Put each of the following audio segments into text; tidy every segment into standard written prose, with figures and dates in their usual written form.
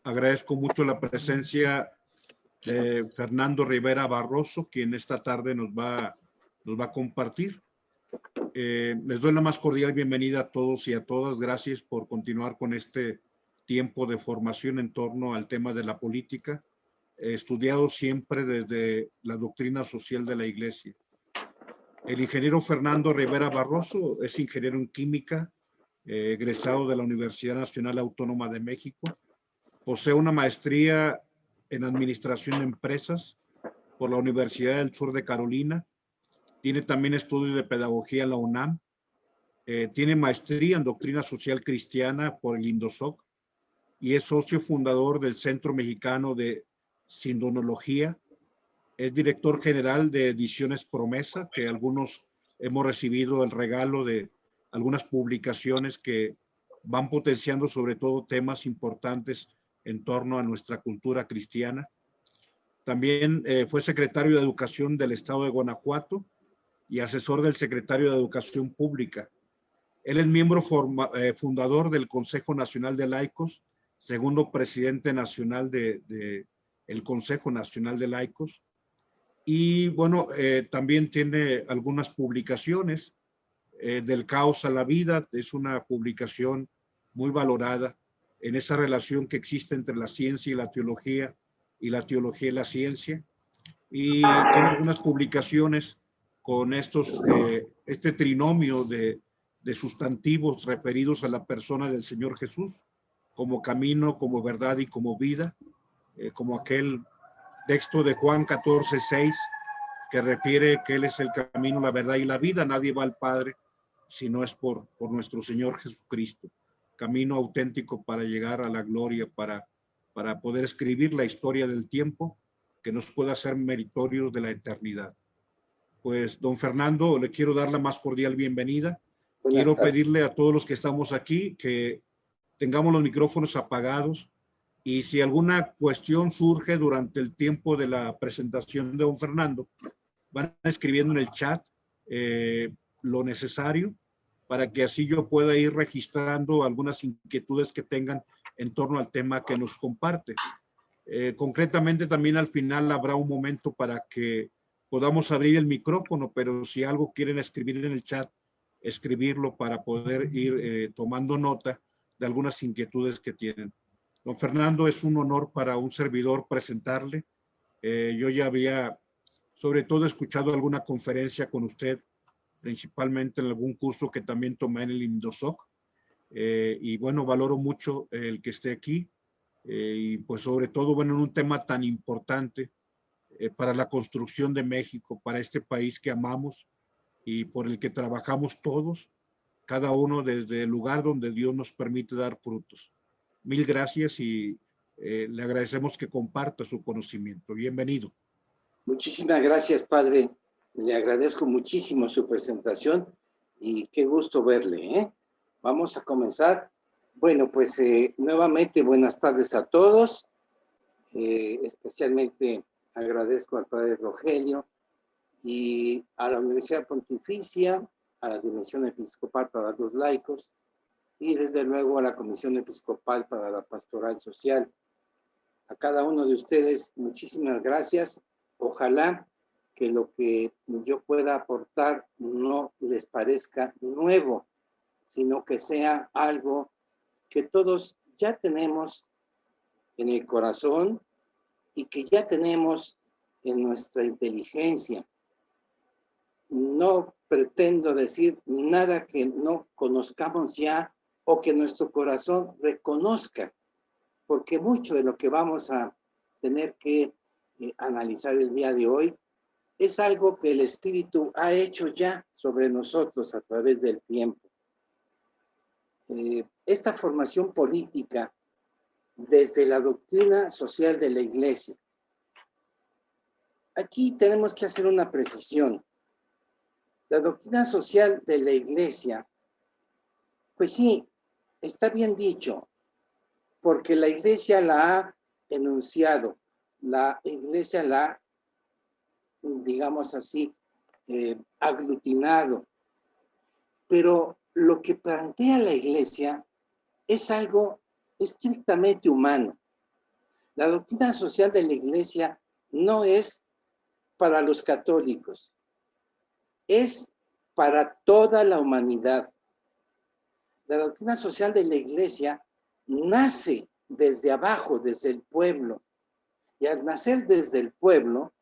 Agradezco mucho la presencia de Fernando Rivera Barroso, quien esta tarde nos va a compartir. Les doy la más cordial bienvenida a todos y a todas. Gracias por continuar con este tiempo de formación en torno al tema de la política, estudiado siempre desde la doctrina social de la Iglesia. El ingeniero Fernando Rivera Barroso es ingeniero en química, egresado de la Universidad Nacional Autónoma de México. Posee una maestría en Administración de Empresas por la Universidad del Sur de Carolina. Tiene también estudios de pedagogía en la UNAM. Tiene maestría en Doctrina Social Cristiana por el INDOSOC y es socio fundador del Centro Mexicano de Sindonología. Es director general de Ediciones Promesa, que algunos hemos recibido el regalo de algunas publicaciones que van potenciando sobre todo temas importantes en torno a nuestra cultura cristiana. También fue secretario de Educación del Estado de Guanajuato y asesor del secretario de Educación Pública. Él es miembro fundador del Consejo Nacional de Laicos, segundo presidente nacional del Consejo Nacional de Laicos. Y bueno, también tiene algunas publicaciones. Del caos a la vida es una publicación muy valorada en esa relación que existe entre la ciencia y la teología y la ciencia. Y tiene algunas publicaciones con este trinomio de sustantivos referidos a la persona del Señor Jesús, como camino, como verdad y como vida, como aquel texto de Juan 14:6, que refiere que Él es el camino, la verdad y la vida. Nadie va al Padre si no es por nuestro Señor Jesucristo. Camino auténtico para llegar a la gloria, para poder escribir la historia del tiempo que nos pueda hacer meritorios de la eternidad. Pues, don Fernando, le quiero dar la más cordial bienvenida. Quiero pedirle a todos los que estamos aquí que tengamos los micrófonos apagados y si alguna cuestión surge durante el tiempo de la presentación de don Fernando, van escribiendo en el chat lo necesario para que así yo pueda ir registrando algunas inquietudes que tengan en torno al tema que nos comparte. Concretamente también al final habrá un momento para que podamos abrir el micrófono, pero si algo quieren escribir en el chat, escribirlo para poder ir tomando nota de algunas inquietudes que tienen. Don Fernando, es un honor para un servidor presentarle. Yo ya había, sobre todo, escuchado alguna conferencia con usted, principalmente en algún curso que también tomé en el INDOSOC. Y bueno, valoro mucho el que esté aquí. Y pues sobre todo, bueno, en un tema tan importante para la construcción de México, para este país que amamos y por el que trabajamos todos, cada uno desde el lugar donde Dios nos permite dar frutos. Mil gracias y le agradecemos que comparta su conocimiento. Bienvenido. Muchísimas gracias, padre. Le agradezco muchísimo su presentación y qué gusto verle, ¿eh? Vamos a comenzar. Bueno, pues nuevamente buenas tardes a todos. Especialmente agradezco al padre Rogelio y a la Universidad Pontificia, a la Dimensión Episcopal para los Laicos y desde luego a la Comisión Episcopal para la Pastoral Social. A cada uno de ustedes, muchísimas gracias. Ojalá que lo que yo pueda aportar no les parezca nuevo, sino que sea algo que todos ya tenemos en el corazón y que ya tenemos en nuestra inteligencia. No pretendo decir nada que no conozcamos ya o que nuestro corazón reconozca, porque mucho de lo que vamos a tener que analizar el día de hoy es algo que el Espíritu ha hecho ya sobre nosotros a través del tiempo. Esta formación política desde la doctrina social de la Iglesia. Aquí tenemos que hacer una precisión. La doctrina social de la Iglesia, pues sí, está bien dicho, porque la Iglesia la ha enunciado, la Iglesia la ha, digamos así, aglutinado. Pero lo que plantea la Iglesia es algo estrictamente humano. La doctrina social de la Iglesia no es para los católicos, es para toda la humanidad. La doctrina social de la Iglesia nace desde abajo, desde el pueblo, y al nacer desde el pueblo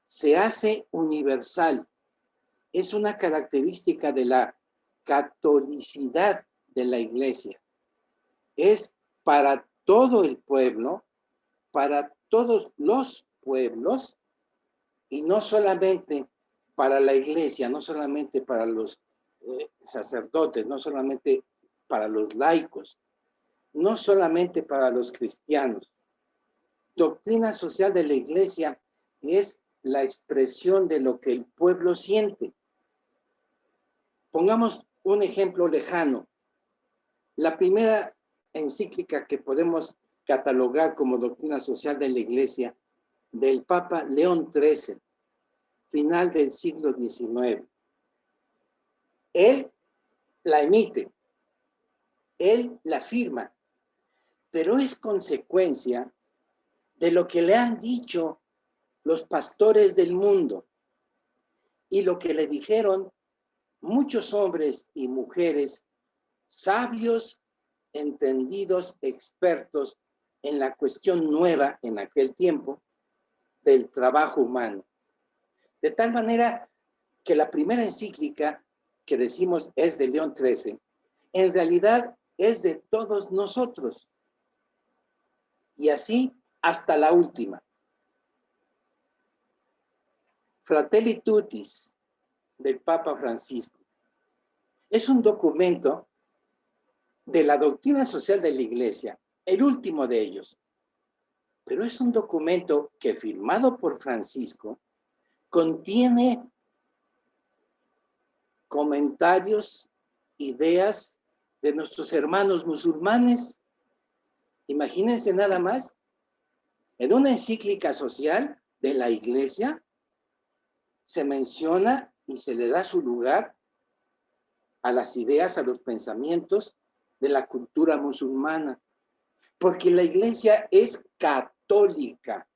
se hace universal. Es una característica de la catolicidad de la Iglesia. Es para todo el pueblo, para todos los pueblos, y no solamente para la Iglesia, no solamente para los sacerdotes, no solamente para los laicos, no solamente para los cristianos. Doctrina social de la Iglesia es la expresión de lo que el pueblo siente. Pongamos un ejemplo lejano. La primera encíclica que podemos catalogar como doctrina social de la Iglesia, del Papa León XIII, final del siglo XIX. Él la emite, él la firma, pero es consecuencia de lo que le han dicho los pastores del mundo y lo que le dijeron muchos hombres y mujeres sabios, entendidos, expertos en la cuestión nueva en aquel tiempo del trabajo humano. De tal manera que la primera encíclica que decimos es de León XIII, en realidad es de todos nosotros. Y así hasta la última. Fratelli Tutti, del Papa Francisco. Es un documento de la doctrina social de la Iglesia, el último de ellos. Pero es un documento que, firmado por Francisco, contiene comentarios, ideas de nuestros hermanos musulmanes. Imagínense nada más, en una encíclica social de la Iglesia se menciona y se le da su lugar a las ideas, a los pensamientos de la cultura musulmana, porque la Iglesia es católica,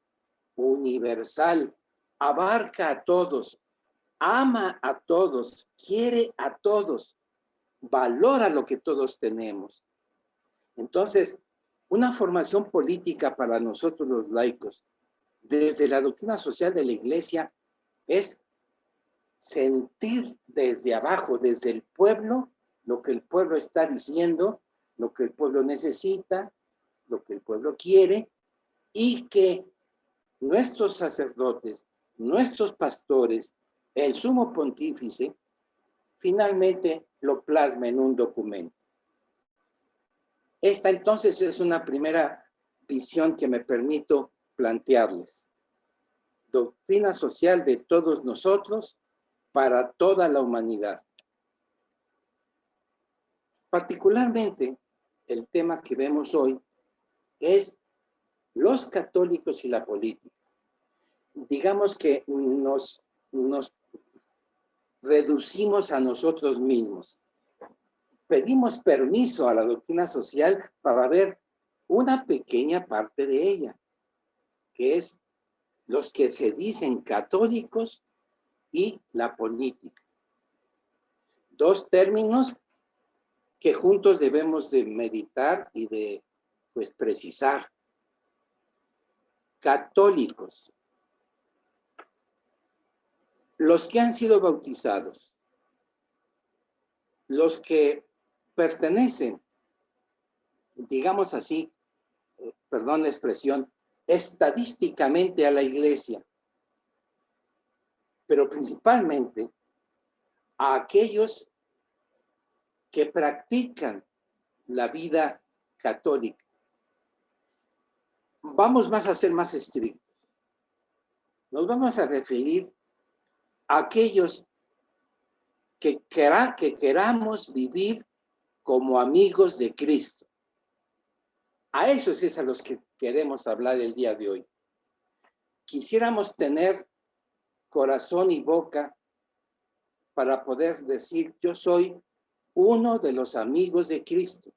universal, abarca a todos, ama a todos, quiere a todos, valora lo que todos tenemos. Entonces, una formación política para nosotros los laicos, desde la doctrina social de la Iglesia, es sentir desde abajo, desde el pueblo, lo que el pueblo está diciendo, lo que el pueblo necesita, lo que el pueblo quiere, y que nuestros sacerdotes, nuestros pastores, el sumo pontífice, finalmente lo plasma en un documento. Esta entonces es una primera visión que me permito plantearles. Doctrina social de todos nosotros para toda la humanidad. Particularmente, el tema que vemos hoy es los católicos y la política. Digamos que nos reducimos a nosotros mismos. Pedimos permiso a la doctrina social para ver una pequeña parte de ella, que es los que se dicen católicos y la política. Dos términos que juntos debemos de meditar y de precisar. Católicos. Los que han sido bautizados. Los que pertenecen, digamos así, perdón la expresión, estadísticamente a la Iglesia, pero principalmente a aquellos que practican la vida católica. Vamos a ser más estrictos. Nos vamos a referir a aquellos que queramos vivir como amigos de Cristo. A esos es a los que queremos hablar el día de hoy. Quisiéramos tener corazón y boca para poder decir, yo soy uno de los amigos de Cristo.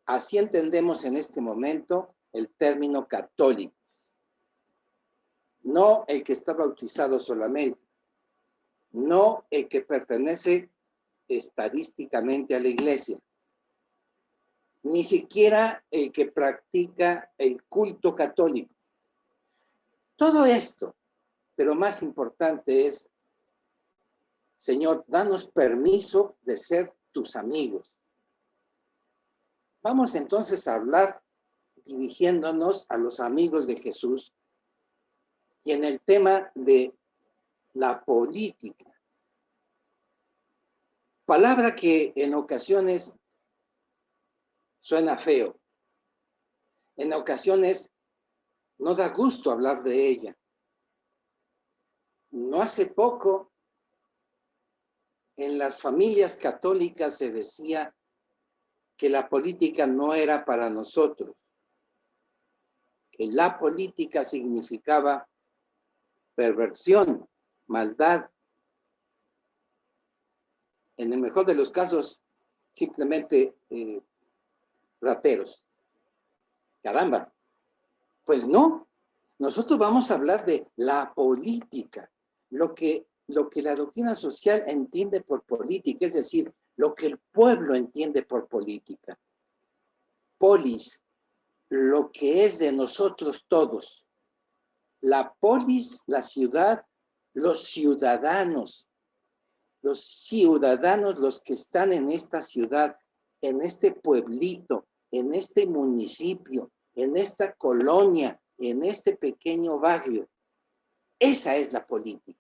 Así entendemos en este momento el término católico. No el que está bautizado solamente, no el que pertenece estadísticamente a la iglesia, ni siquiera el que practica el culto católico. Todo esto, pero más importante es, Señor, danos permiso de ser tus amigos. Vamos entonces a hablar dirigiéndonos a los amigos de Jesús y en el tema de la política. Palabra que en ocasiones suena feo. En ocasiones no da gusto hablar de ella. No hace poco, en las familias católicas se decía que la política no era para nosotros, que la política significaba perversión, maldad. En el mejor de los casos, simplemente rateros. Caramba, pues no. Nosotros vamos a hablar de la política, lo que la doctrina social entiende por política, es decir, lo que el pueblo entiende por política. Polis, lo que es de nosotros todos. La polis, la ciudad, los ciudadanos, los que están en esta ciudad, en este pueblito, en este municipio, en esta colonia, en este pequeño barrio. Esa es la política.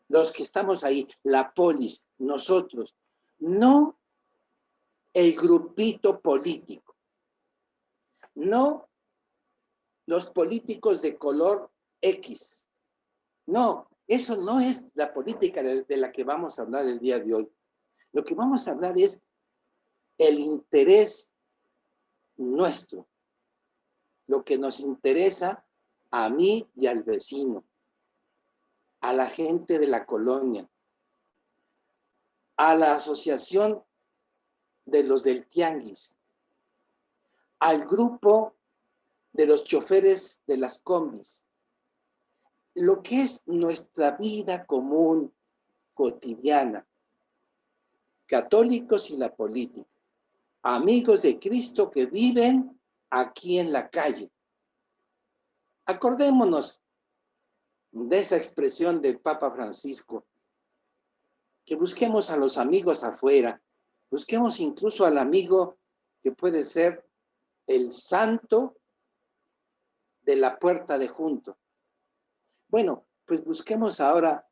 Los que estamos ahí, la polis, nosotros, no el grupito político, no los políticos de color X. No, eso no es la política de la que vamos a hablar el día de hoy. Lo que vamos a hablar es el interés nuestro, lo que nos interesa a mí y al vecino, a la gente de la colonia, a la asociación de los del tianguis, al grupo de los choferes de las combis, lo que es nuestra vida común, cotidiana, católicos y la política, amigos de Cristo que viven aquí en la calle. Acordémonos de esa expresión del Papa Francisco, que busquemos a los amigos afuera, busquemos incluso al amigo que puede ser el santo de la puerta de junto. Bueno, pues busquemos ahora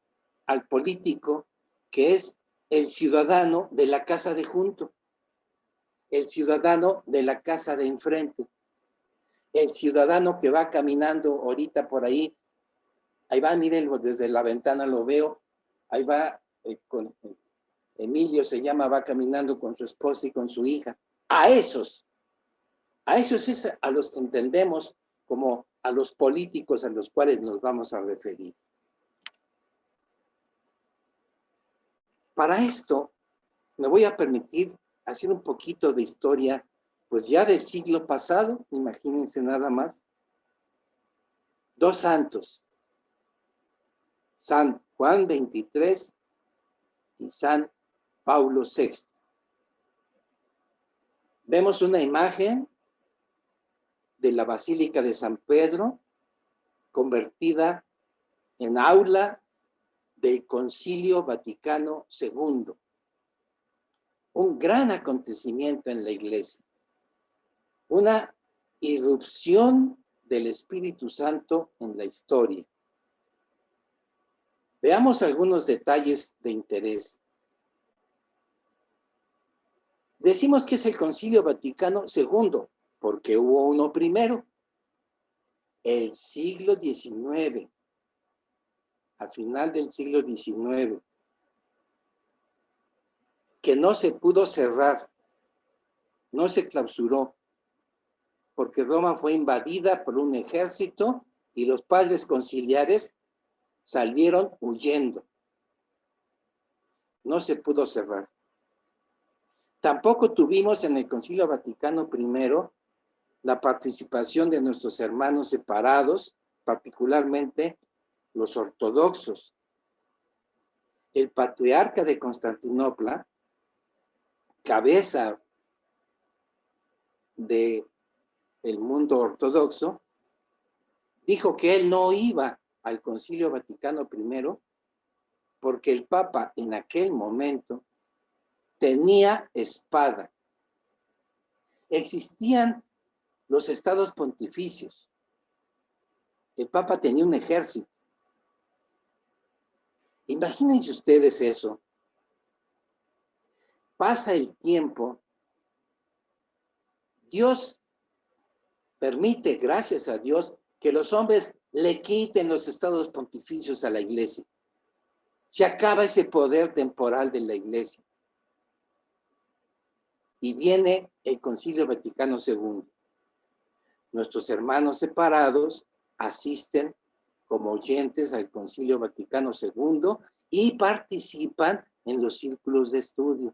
al político que es el ciudadano de la casa de junto, el ciudadano de la casa de enfrente, el ciudadano que va caminando ahorita por ahí. Ahí va, mírenlo, desde la ventana lo veo. Ahí va, Emilio se llama, va caminando con su esposa y con su hija. A esos es a los que entendemos como a los políticos a los cuales nos vamos a referir. Para esto, me voy a permitir hacer un poquito de historia, pues ya del siglo pasado, imagínense nada más. Dos santos, San Juan XXIII y San Pablo VI. Vemos una imagen de la Basílica de San Pedro, convertida en aula del Concilio Vaticano II. Un gran acontecimiento en la Iglesia. Una irrupción del Espíritu Santo en la historia. Veamos algunos detalles de interés. Decimos que es el Concilio Vaticano II, porque hubo uno primero, el siglo XIX, al final del siglo XIX, que no se pudo cerrar, no se clausuró, porque Roma fue invadida por un ejército y los padres conciliares salieron huyendo. No se pudo cerrar. Tampoco tuvimos en el Concilio Vaticano I la participación de nuestros hermanos separados, particularmente los ortodoxos. El patriarca de Constantinopla, cabeza del mundo ortodoxo, dijo que él no iba al Concilio Vaticano I porque el Papa en aquel momento tenía espada. Existían los estados pontificios. El Papa tenía un ejército. Imagínense ustedes eso. Pasa el tiempo. Dios permite, gracias a Dios, que los hombres le quiten los estados pontificios a la iglesia. Se acaba ese poder temporal de la iglesia. Y viene el Concilio Vaticano II. Nuestros hermanos separados asisten como oyentes al Concilio Vaticano II y participan en los círculos de estudio.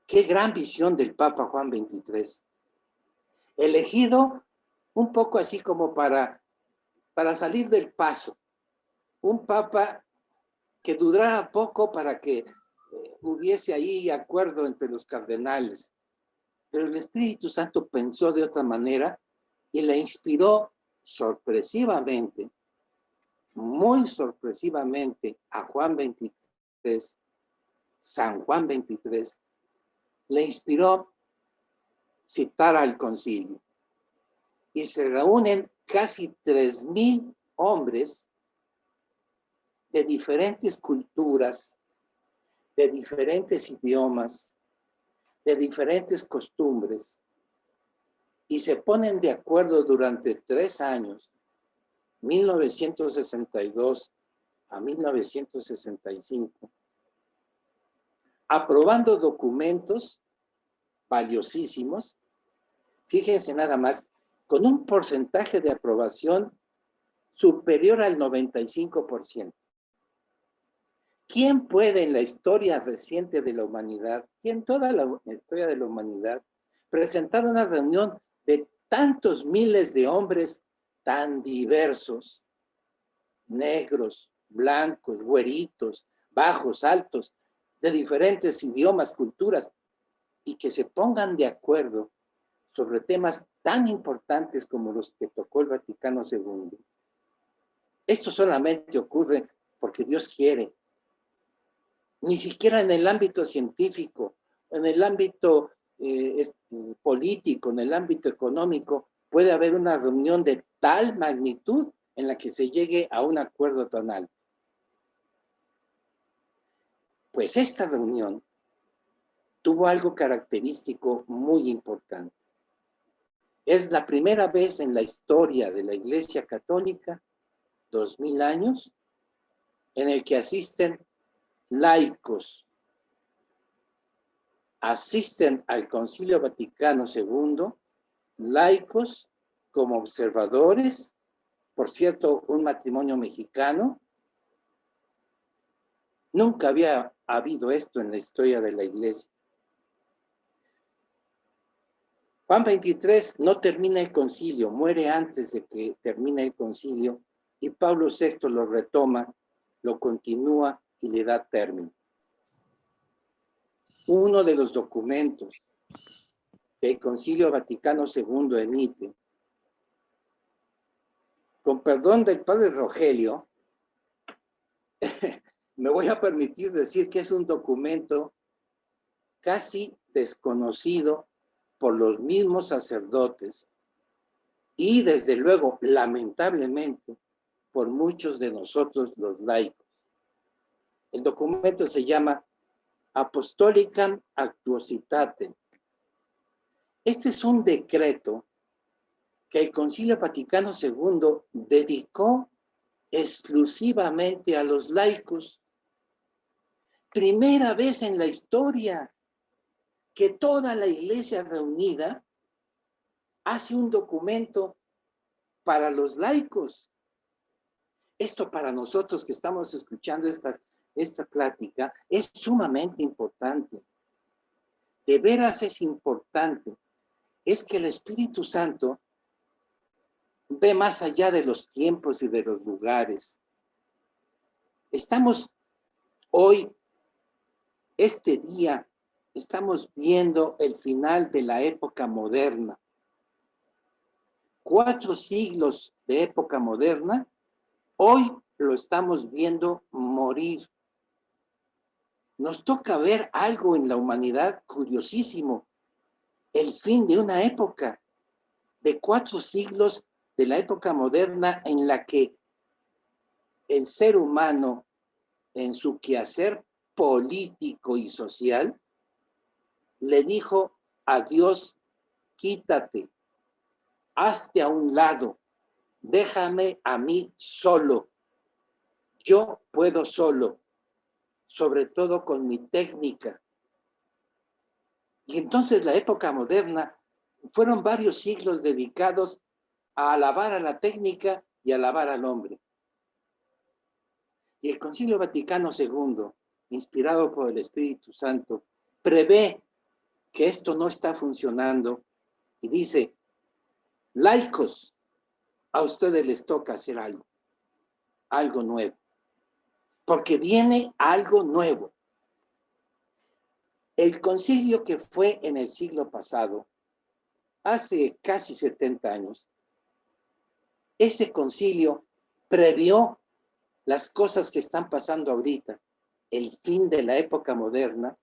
Qué gran visión del Papa Juan XXIII. Elegido un poco así como para salir del paso. Un Papa que durara poco para que hubiese ahí acuerdo entre los cardenales. Pero el Espíritu Santo pensó de otra manera y le inspiró sorpresivamente, muy sorpresivamente, a Juan XXIII, San Juan XXIII, le inspiró citar al concilio. Y se reúnen casi 3,000 hombres de diferentes culturas, de diferentes idiomas, de diferentes costumbres, y se ponen de acuerdo durante 3 años, 1962 a 1965, aprobando documentos valiosísimos. Fíjense nada más, con un porcentaje de aprobación superior al 95%. ¿Quién puede en la historia reciente de la humanidad, y en toda la historia de la humanidad, presentar una reunión de tantos miles de hombres tan diversos, negros, blancos, güeritos, bajos, altos, de diferentes idiomas, culturas, y que se pongan de acuerdo sobre temas tan importantes como los que tocó el Vaticano II? Esto solamente ocurre porque Dios quiere. Ni siquiera en el ámbito científico, en el ámbito político, en el ámbito económico, puede haber una reunión de tal magnitud en la que se llegue a un acuerdo tan alto. Pues esta reunión tuvo algo característico muy importante. Es la primera vez en la historia de la Iglesia Católica, 2000 años, en el que asisten laicos, asisten al Concilio Vaticano II, laicos como observadores, por cierto, un matrimonio mexicano. Nunca había habido esto en la historia de la Iglesia. Juan XXIII no termina el concilio, muere antes de que termine el concilio, y Pablo VI lo retoma, lo continúa y le da término. Uno de los documentos que el Concilio Vaticano II emite, con perdón del padre Rogelio, me voy a permitir decir que es un documento casi desconocido por los mismos sacerdotes y, desde luego, lamentablemente, por muchos de nosotros los laicos. El documento se llama Apostolicam Actuositatem. Este es un decreto que el Concilio Vaticano II dedicó exclusivamente a los laicos. Primera vez en la historia que toda la iglesia reunida hace un documento para los laicos. Esto para nosotros que estamos escuchando esta plática es sumamente importante. De veras es importante es que el Espíritu Santo ve más allá de los tiempos y de los lugares. Estamos hoy, este día, estamos viendo el final de la época moderna. 4 siglos de época moderna, hoy lo estamos viendo morir. Nos toca ver algo en la humanidad curiosísimo, el fin de una época, de 4 siglos de la época moderna en la que el ser humano, en su quehacer político y social, le dijo a Dios: quítate, hazte a un lado, déjame a mí solo. Yo puedo solo, sobre todo con mi técnica. Y entonces la época moderna fueron varios siglos dedicados a alabar a la técnica y a alabar al hombre. Y el Concilio Vaticano II, inspirado por el Espíritu Santo, prevé que esto no está funcionando y dice: laicos, a ustedes les toca hacer algo nuevo, porque viene algo nuevo. El concilio que fue en el siglo pasado, hace casi 70 años, ese concilio previó las cosas que están pasando ahorita, el fin de la época moderna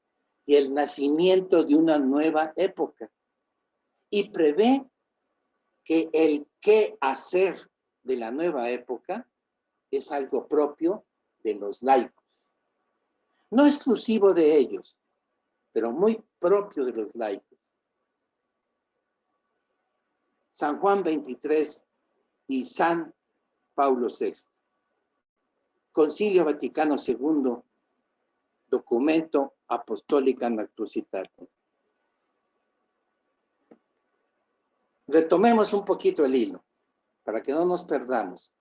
y el nacimiento de una nueva época. Y prevé que el qué hacer de la nueva época es algo propio de los laicos. No exclusivo de ellos, pero muy propio de los laicos. San Juan 23 y San Pablo VI. Concilio Vaticano II, documento Apostólica Actuositate. Retomemos un poquito el hilo, para que no nos perdamos.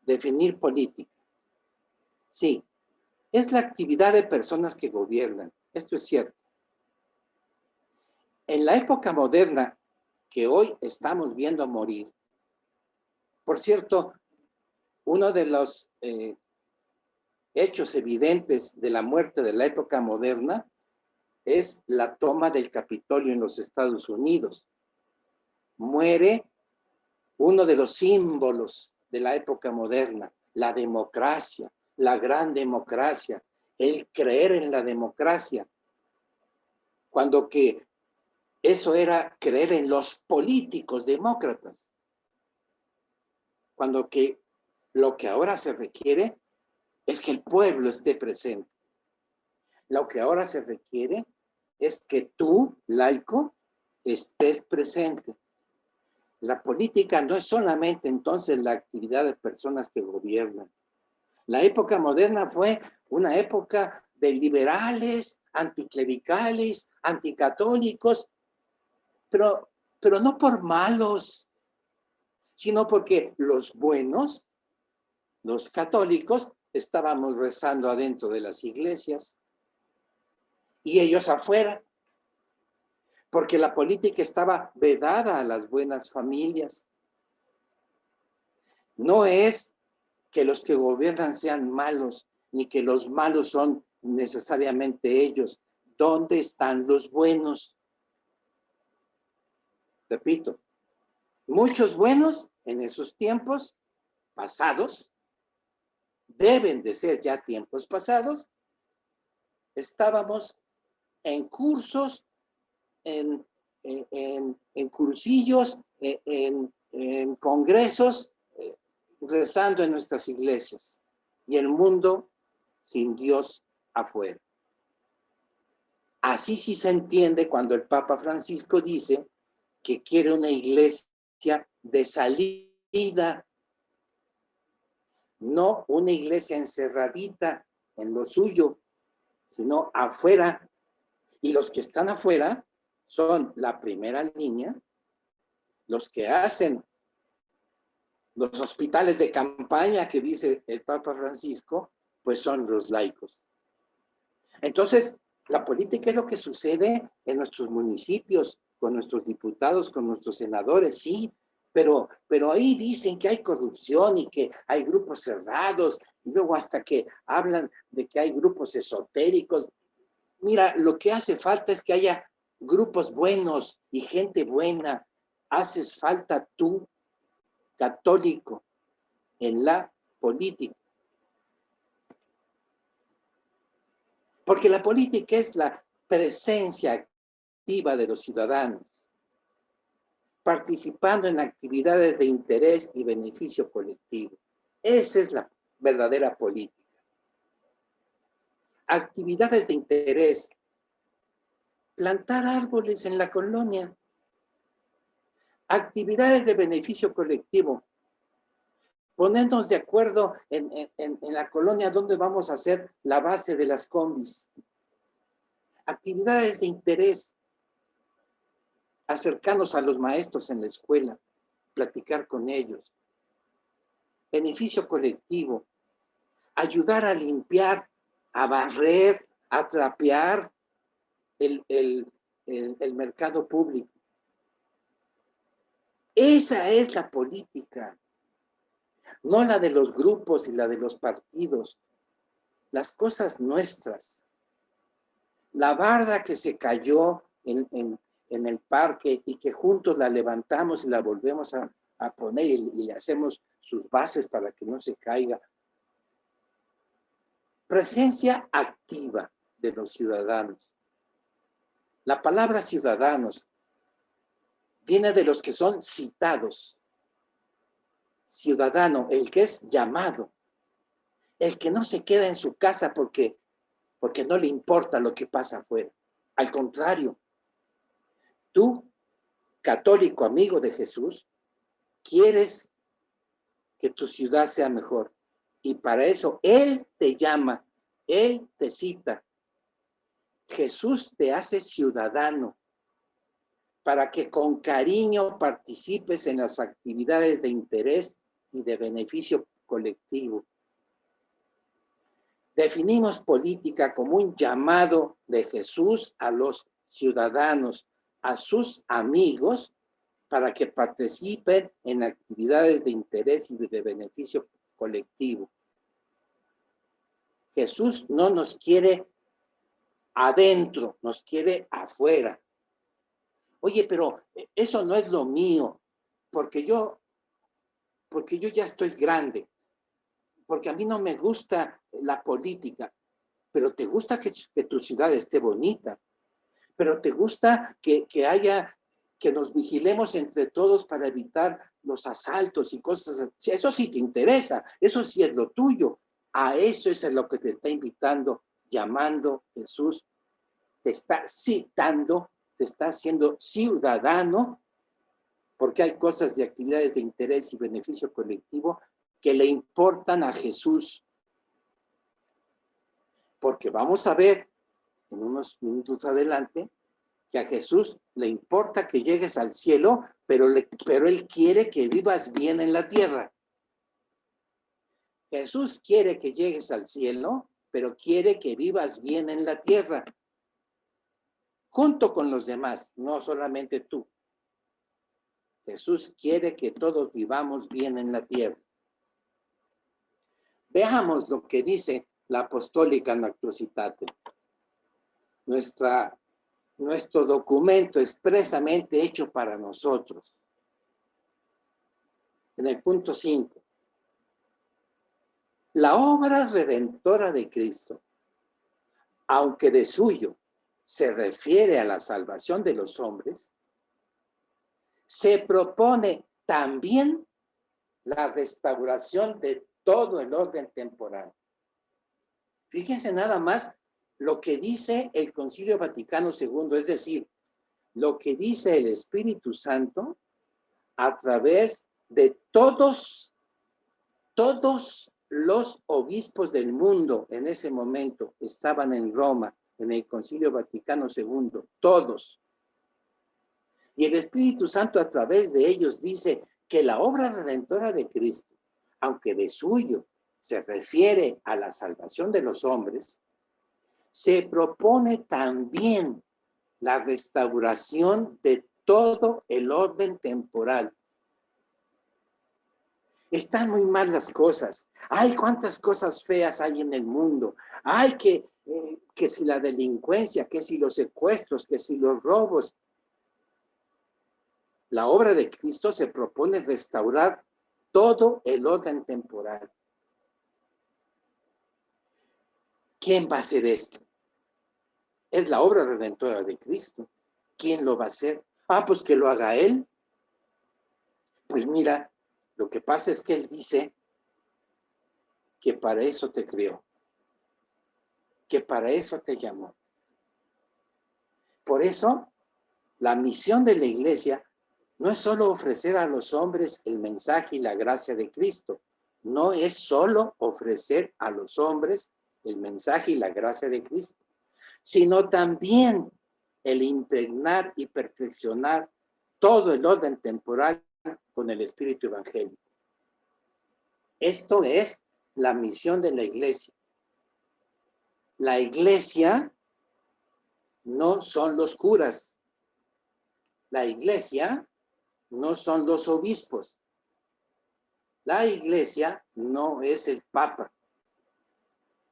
Definir política. Sí, es la actividad de personas que gobiernan. Esto es cierto. En la época moderna que hoy estamos viendo morir, por cierto, uno de los hechos evidentes de la muerte de la época moderna es la toma del Capitolio en los Estados Unidos. Muere uno de los símbolos de la época moderna, la democracia, la gran democracia, el creer en la democracia, cuando que eso era creer en los políticos demócratas, cuando que lo que ahora se requiere es que el pueblo esté presente. Lo que ahora se requiere es que tú, laico, estés presente. La política no es solamente entonces la actividad de personas que gobiernan. La época moderna fue una época de liberales, anticlericales, anticatólicos, pero no por malos, sino porque los buenos, los católicos, estábamos rezando adentro de las iglesias y ellos afuera, porque la política estaba vedada a las buenas familias. No es que los que gobiernan sean malos, ni que los malos son necesariamente ellos. ¿Dónde están los buenos? Repito, muchos buenos en esos tiempos pasados, deben de ser ya tiempos pasados, estábamos en cursos, en cursillos, en congresos, rezando en nuestras iglesias, y el mundo sin Dios afuera. Así sí se entiende cuando el Papa Francisco dice que quiere una iglesia de salida, no una iglesia encerradita en lo suyo, sino afuera. Y los que están afuera son la primera línea, los que hacen los hospitales de campaña que dice el Papa Francisco, pues son los laicos. Entonces, la política es lo que sucede en nuestros municipios, con nuestros diputados, con nuestros senadores, sí, pero ahí dicen que hay corrupción y que hay grupos cerrados, y luego hasta que hablan de que hay grupos esotéricos. Mira, lo que hace falta es que haya grupos buenos y gente buena. Haces falta tú, católico, en la política. Porque la política es la presencia activa de los ciudadanos, participando en actividades de interés y beneficio colectivo. Esa es la verdadera política. Actividades de interés. Plantar árboles en la colonia. Actividades de beneficio colectivo. Ponernos de acuerdo en la colonia donde vamos a hacer la base de las combis. Actividades de interés. Acercarnos a los maestros en la escuela, platicar con ellos. Beneficio colectivo. Ayudar a limpiar, a barrer, a trapear el mercado público. Esa es la política. No la de los grupos y la de los partidos. Las cosas nuestras. La barda que se cayó en el parque y que juntos la levantamos y la volvemos a poner y le hacemos sus bases para que no se caiga. Presencia activa de los ciudadanos. La palabra ciudadanos viene de los que son citados. Ciudadano, el que es llamado, el que no se queda en su casa porque no le importa lo que pasa afuera. Al contrario, tú, católico amigo de Jesús, quieres que tu ciudad sea mejor. Y para eso Él te llama, Él te cita. Jesús te hace ciudadano para que con cariño participes en las actividades de interés y de beneficio colectivo. Definimos política como un llamado de Jesús a los ciudadanos, a sus amigos, para que participen en actividades de interés y de beneficio colectivo. Jesús no nos quiere adentro, nos quiere afuera. Oye, pero eso no es lo mío, porque yo ya estoy grande, porque a mí no me gusta la política, pero te gusta que tu ciudad esté bonita, pero te gusta que nos vigilemos entre todos para evitar los asaltos y cosas así. Eso sí te interesa, eso sí es lo tuyo. A eso es a lo que te está invitando, llamando Jesús. Te está citando, te está haciendo ciudadano, porque hay cosas de actividades de interés y beneficio colectivo que le importan a Jesús. Porque vamos a ver en unos minutos adelante que a Jesús le importa que llegues al cielo, pero Él quiere que vivas bien en la tierra. Jesús quiere que llegues al cielo, pero quiere que vivas bien en la tierra. Junto con los demás, no solamente tú. Jesús quiere que todos vivamos bien en la tierra. Veamos lo que dice la Apostólica Nunc Citate. Nuestro documento expresamente hecho para nosotros. En el punto 5. La obra redentora de Cristo, aunque de suyo se refiere a la salvación de los hombres, se propone también la restauración de todo el orden temporal. Fíjense nada más lo que dice el Concilio Vaticano II, es decir, lo que dice el Espíritu Santo a través de todos los obispos del mundo en ese momento estaban en Roma, en el Concilio Vaticano II, todos. Y el Espíritu Santo a través de ellos dice que la obra redentora de Cristo, aunque de suyo se refiere a la salvación de los hombres, se propone también la restauración de todo el orden temporal. Están muy mal las cosas. Ay, cuántas cosas feas hay en el mundo. Ay, que si la delincuencia, que si los secuestros, que si los robos. La obra de Cristo se propone restaurar todo el orden temporal. ¿Quién va a hacer esto? Es la obra redentora de Cristo. ¿Quién lo va a hacer? Ah, pues que lo haga Él. Pues mira, lo que pasa es que Él dice que para eso te creó, que para eso te llamó. Por eso, la misión de la iglesia no es solo ofrecer a los hombres el mensaje y la gracia de Cristo. No es solo ofrecer a los hombres el mensaje y la gracia de Cristo, sino también el impregnar y perfeccionar todo el orden temporal con el espíritu evangélico. Esto es la misión de la iglesia. La iglesia no son los curas. La iglesia no son los obispos. La iglesia no es el papa.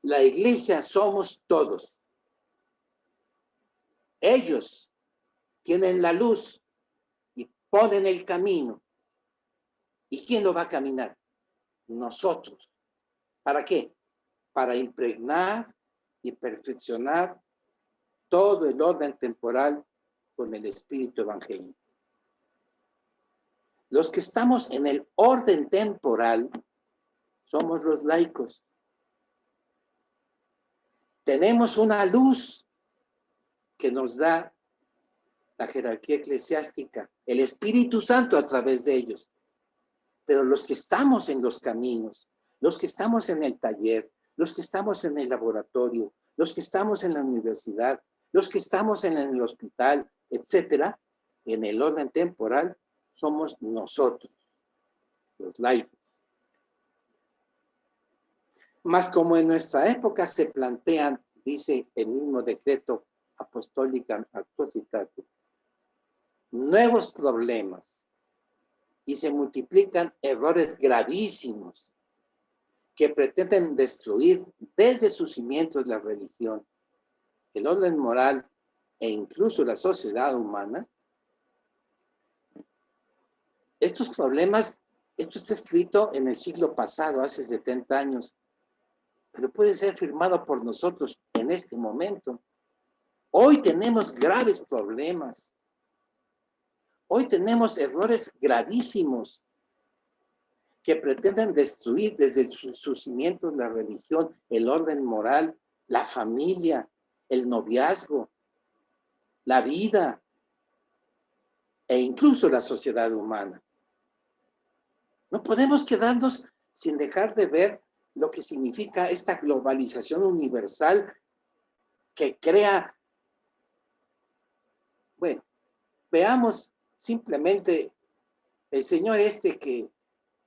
La iglesia somos todos. Ellos tienen la luz y ponen el camino. ¿Y quién lo va a caminar? Nosotros. ¿Para qué? Para impregnar y perfeccionar todo el orden temporal con el espíritu evangélico. Los que estamos en el orden temporal somos los laicos. Tenemos una luz que nos da la jerarquía eclesiástica, el Espíritu Santo a través de ellos. Pero los que estamos en los caminos, los que estamos en el taller, los que estamos en el laboratorio, los que estamos en la universidad, los que estamos en el hospital, etcétera, en el orden temporal, somos nosotros, los laicos. Mas como en nuestra época se plantean, dice el mismo decreto apostólico Actual Citate, nuevos problemas y se multiplican errores gravísimos que pretenden destruir desde sus cimientos la religión, el orden moral e incluso la sociedad humana. Estos problemas, esto está escrito en el siglo pasado, hace 70 años, pero puede ser firmado por nosotros en este momento. Hoy tenemos graves problemas. Hoy tenemos errores gravísimos que pretenden destruir desde sus cimientos la religión, el orden moral, la familia, el noviazgo, la vida e incluso la sociedad humana. No podemos quedarnos sin dejar de ver lo que significa esta globalización universal que crea. Bueno, veamos simplemente el señor este que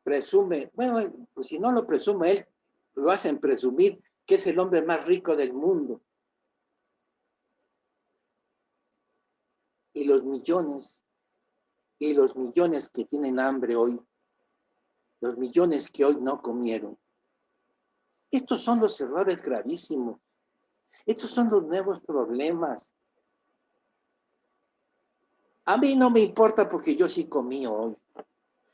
presume, bueno, pues si no lo presume él, lo hacen presumir que es el hombre más rico del mundo. Y los millones que tienen hambre hoy, los millones que hoy no comieron. Estos son los errores gravísimos. Estos son los nuevos problemas. A mí no me importa porque yo sí comí hoy.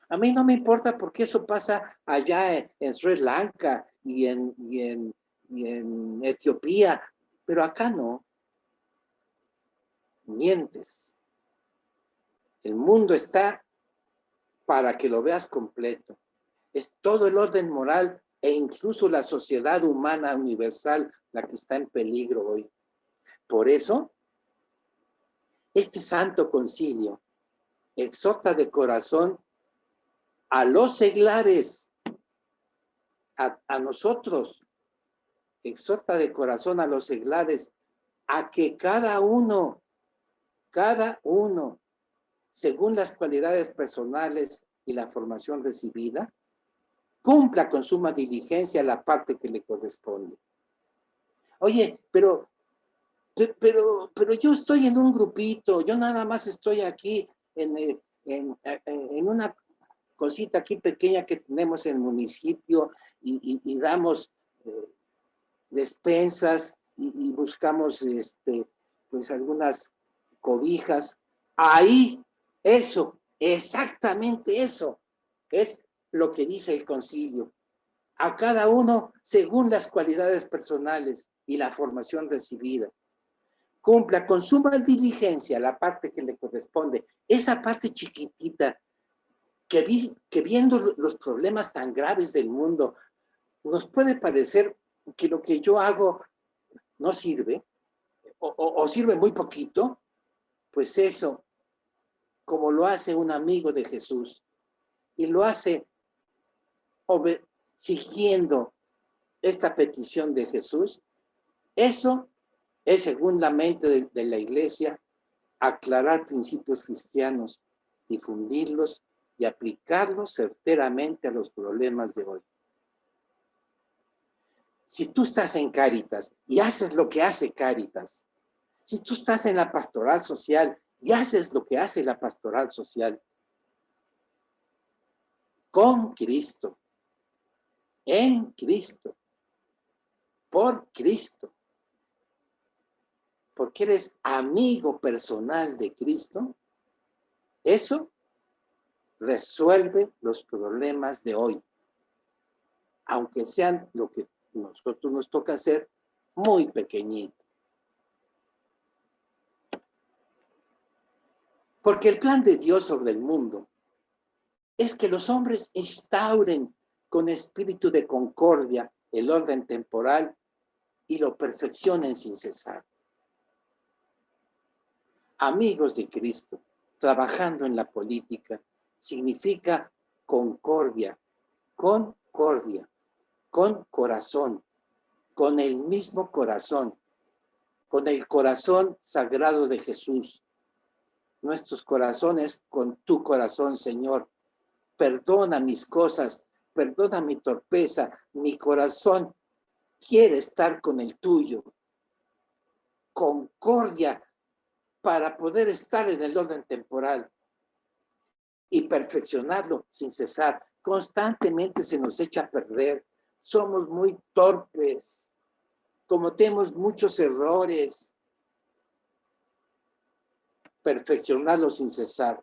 A mí no me importa porque eso pasa allá en Sri Lanka y en Etiopía, pero acá no. Mientes. El mundo está para que lo veas completo. Es todo el orden moral e incluso la sociedad humana universal la que está en peligro hoy. Por eso, este santo concilio exhorta de corazón a los seglares, a nosotros, exhorta de corazón a los seglares a que cada uno, según las cualidades personales y la formación recibida, cumpla con suma diligencia la parte que le corresponde. Oye, pero pero yo estoy en un grupito, yo nada más estoy aquí en una cosita aquí pequeña que tenemos en el municipio y damos despensas y buscamos pues algunas cobijas. Ahí, eso, exactamente eso, es lo que dice el concilio. A cada uno según las cualidades personales y la formación recibida. Cumpla con suma diligencia la parte que le corresponde, esa parte chiquitita que viendo los problemas tan graves del mundo, nos puede parecer que lo que yo hago no sirve, o sirve muy poquito, pues eso, como lo hace un amigo de Jesús, y lo hace siguiendo esta petición de Jesús, eso es, según la mente de la Iglesia, aclarar principios cristianos, difundirlos y aplicarlos certeramente a los problemas de hoy. Si tú estás en Cáritas y haces lo que hace Cáritas, si tú estás en la pastoral social y haces lo que hace la pastoral social, con Cristo, en Cristo, por Cristo, porque eres amigo personal de Cristo, eso resuelve los problemas de hoy, aunque sean lo que nosotros nos toca hacer muy pequeñito. Porque el plan de Dios sobre el mundo es que los hombres instauren con espíritu de concordia el orden temporal y lo perfeccionen sin cesar. Amigos de Cristo, trabajando en la política, significa concordia, concordia, con corazón, con el mismo corazón, con el corazón sagrado de Jesús. Nuestros corazones con tu corazón, Señor. Perdona mis cosas, perdona mi torpeza, mi corazón quiere estar con el tuyo. Concordia para poder estar en el orden temporal y perfeccionarlo sin cesar. Constantemente se nos echa a perder. Somos muy torpes, cometemos muchos errores. Perfeccionarlo sin cesar.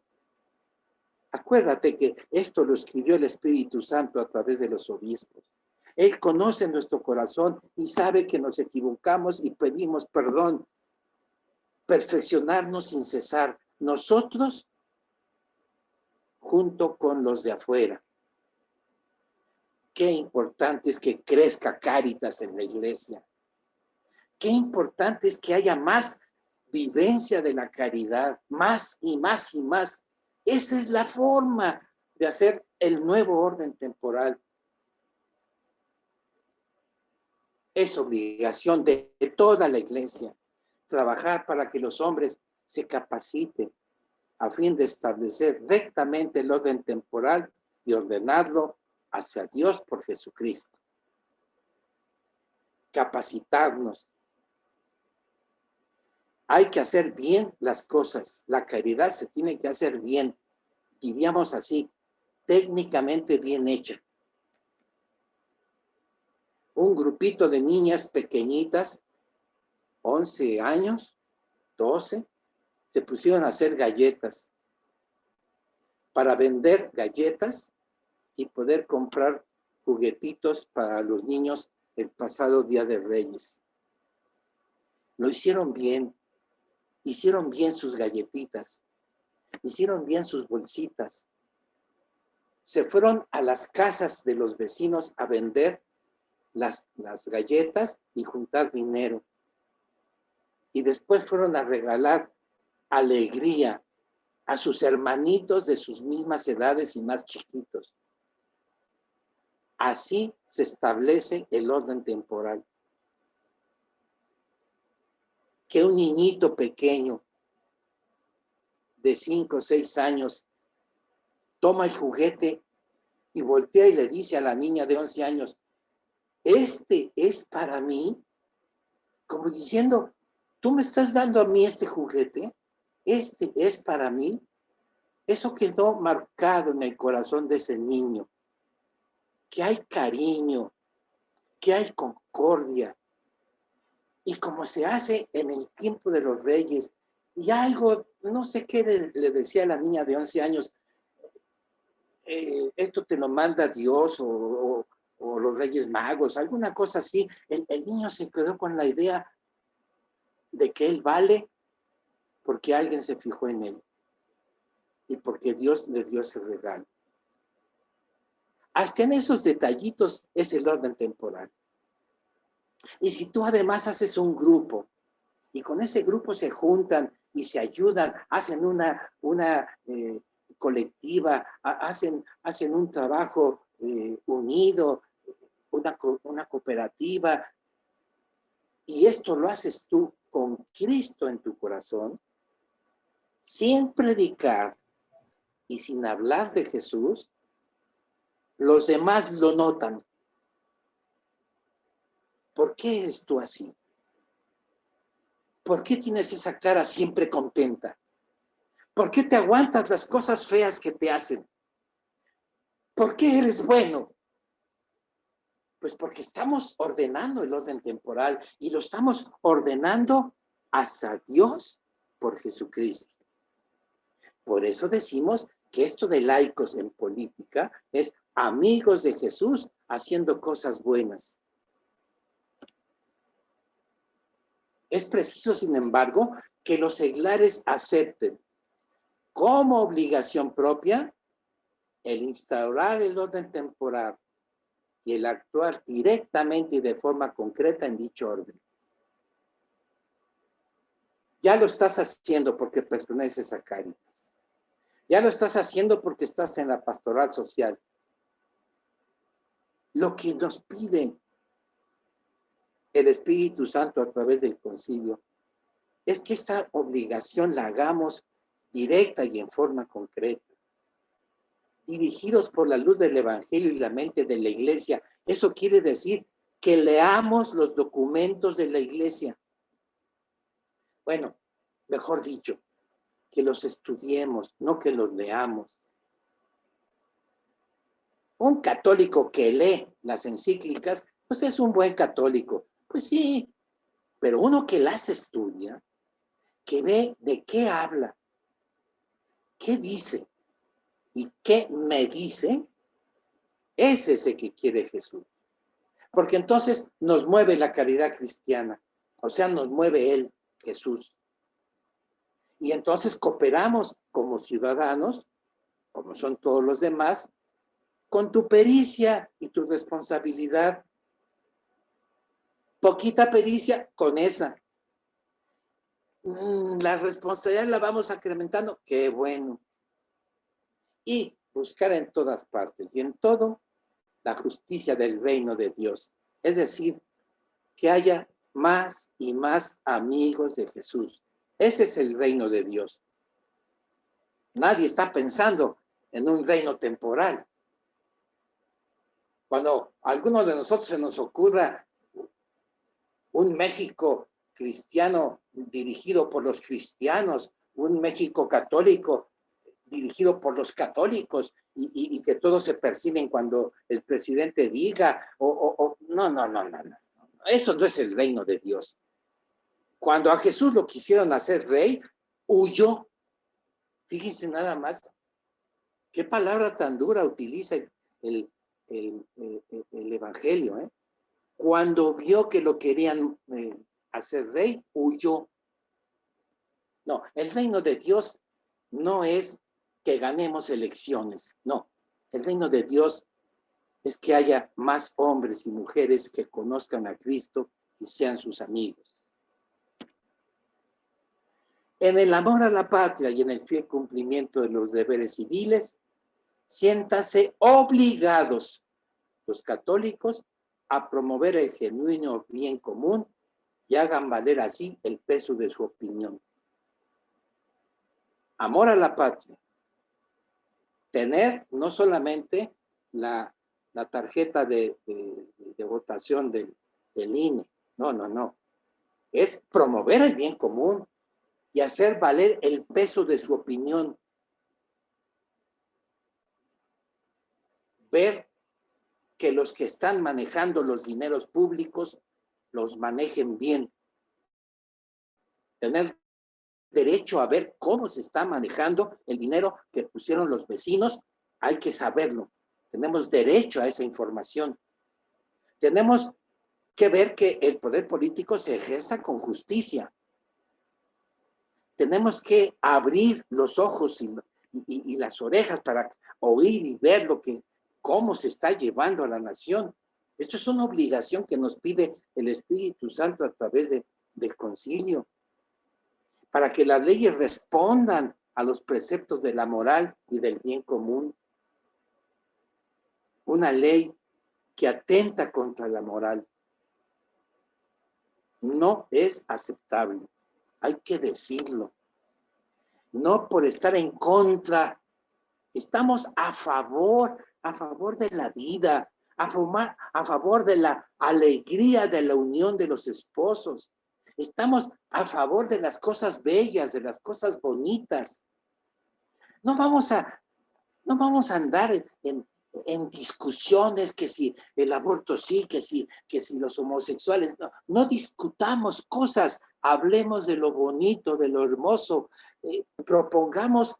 Acuérdate que esto lo escribió el Espíritu Santo a través de los obispos. Él conoce nuestro corazón y sabe que nos equivocamos y pedimos perdón. Perfeccionarnos sin cesar. Nosotros, junto con los de afuera. Qué importante es que crezca Cáritas en la iglesia. Qué importante es que haya más vivencia de la caridad, más y más y más. Esa es la forma de hacer el nuevo orden temporal. Es obligación de toda la iglesia trabajar para que los hombres se capaciten a fin de establecer rectamente el orden temporal y ordenarlo hacia Dios por Jesucristo. Capacitarnos. Hay que hacer bien las cosas. La caridad se tiene que hacer bien, diríamos así, técnicamente bien hecha. Un grupito de niñas pequeñitas, 11 años, 12, se pusieron a hacer galletas para vender galletas y poder comprar juguetitos para los niños el pasado Día de Reyes. Lo hicieron bien sus galletitas, hicieron bien sus bolsitas. Se fueron a las casas de los vecinos a vender las galletas y juntar dinero. Y después fueron a regalar alegría a sus hermanitos de sus mismas edades y más chiquitos. Así se establece el orden temporal. Que un niñito pequeño de 5 o 6 años toma el juguete y voltea y le dice a la niña de 11 años, este es para mí, como diciendo, tú me estás dando a mí este juguete, este es para mí. Eso quedó marcado en el corazón de ese niño, que hay cariño, que hay concordia. Y como se hace en el tiempo de los reyes, y algo, no sé qué le decía a la niña de 11 años, esto te lo manda Dios o los Reyes Magos, alguna cosa así. El niño se quedó con la idea de que él vale porque alguien se fijó en él y porque Dios le dio ese regalo. Hasta en esos detallitos es el orden temporal. Y si tú además haces un grupo y con ese grupo se juntan y se ayudan, hacen una colectiva, hacen un trabajo unido, una cooperativa, y esto lo haces tú con Cristo en tu corazón, sin predicar y sin hablar de Jesús, los demás lo notan. ¿Por qué eres tú así? ¿Por qué tienes esa cara siempre contenta? ¿Por qué te aguantas las cosas feas que te hacen? ¿Por qué eres bueno? Pues porque estamos ordenando el orden temporal y lo estamos ordenando hacia Dios por Jesucristo. Por eso decimos que esto de laicos en política es amigos de Jesús haciendo cosas buenas. Es preciso, sin embargo, que los seglares acepten como obligación propia el instaurar el orden temporal y el actuar directamente y de forma concreta en dicho orden. Ya lo estás haciendo porque perteneces a Cáritas. Ya lo estás haciendo porque estás en la pastoral social. Lo que nos pide el Espíritu Santo a través del concilio es que esta obligación la hagamos directa y en forma concreta. Dirigidos por la luz del Evangelio y la mente de la Iglesia. Eso quiere decir que leamos los documentos de la Iglesia. Bueno, mejor dicho, que los estudiemos, no que los leamos. Un católico que lee las encíclicas, pues es un buen católico. Pues sí, pero uno que las estudia, que ve de qué habla, qué dice y qué me dice, es ese que quiere Jesús. Porque entonces nos mueve la caridad cristiana, o sea, nos mueve Él, Jesús. Y entonces cooperamos como ciudadanos, como son todos los demás, con tu pericia y tu responsabilidad. Poquita pericia, con esa. La responsabilidad la vamos incrementando, qué bueno. Y buscar en todas partes y en todo la justicia del reino de Dios. Es decir, que haya más y más amigos de Jesús. Ese es el reino de Dios. Nadie está pensando en un reino temporal. Cuando a alguno de nosotros se nos ocurra un México cristiano dirigido por los cristianos, un México católico dirigido por los católicos y que todos se persiguen cuando el presidente diga, no. Eso no es el reino de Dios. Cuando a Jesús lo quisieron hacer rey, huyó. Fíjense nada más, qué palabra tan dura utiliza el Evangelio, ¿eh? Cuando vio que lo querían hacer rey, huyó. No, el reino de Dios no es que ganemos elecciones, no. El reino de Dios es que haya más hombres y mujeres que conozcan a Cristo y sean sus amigos. En el amor a la patria y en el fiel cumplimiento de los deberes civiles, siéntanse obligados los católicos a promover el genuino bien común y hagan valer así el peso de su opinión. Amor a la patria. Tener no solamente la tarjeta de votación del INE, no. es promover el bien común y hacer valer el peso de su opinión. Ver que los que están manejando los dineros públicos los manejen bien. Tener derecho a ver cómo se está manejando el dinero que pusieron los vecinos, hay que saberlo. Tenemos derecho a esa información. Tenemos que ver que el poder político se ejerza con justicia. Tenemos que abrir los ojos y las orejas para oír y ver cómo se está llevando a la nación. Esto es una obligación que nos pide el Espíritu Santo a través del concilio, para que las leyes respondan a los preceptos de la moral y del bien común. Una ley que atenta contra la moral no es aceptable. Hay que decirlo. No por estar en contra. Estamos a favor de la vida, a favor de la alegría de la unión de los esposos. Estamos a favor de las cosas bellas, de las cosas bonitas. No vamos a andar en discusiones que si el aborto sí, que si los homosexuales. No discutamos cosas, hablemos de lo bonito, de lo hermoso. Propongamos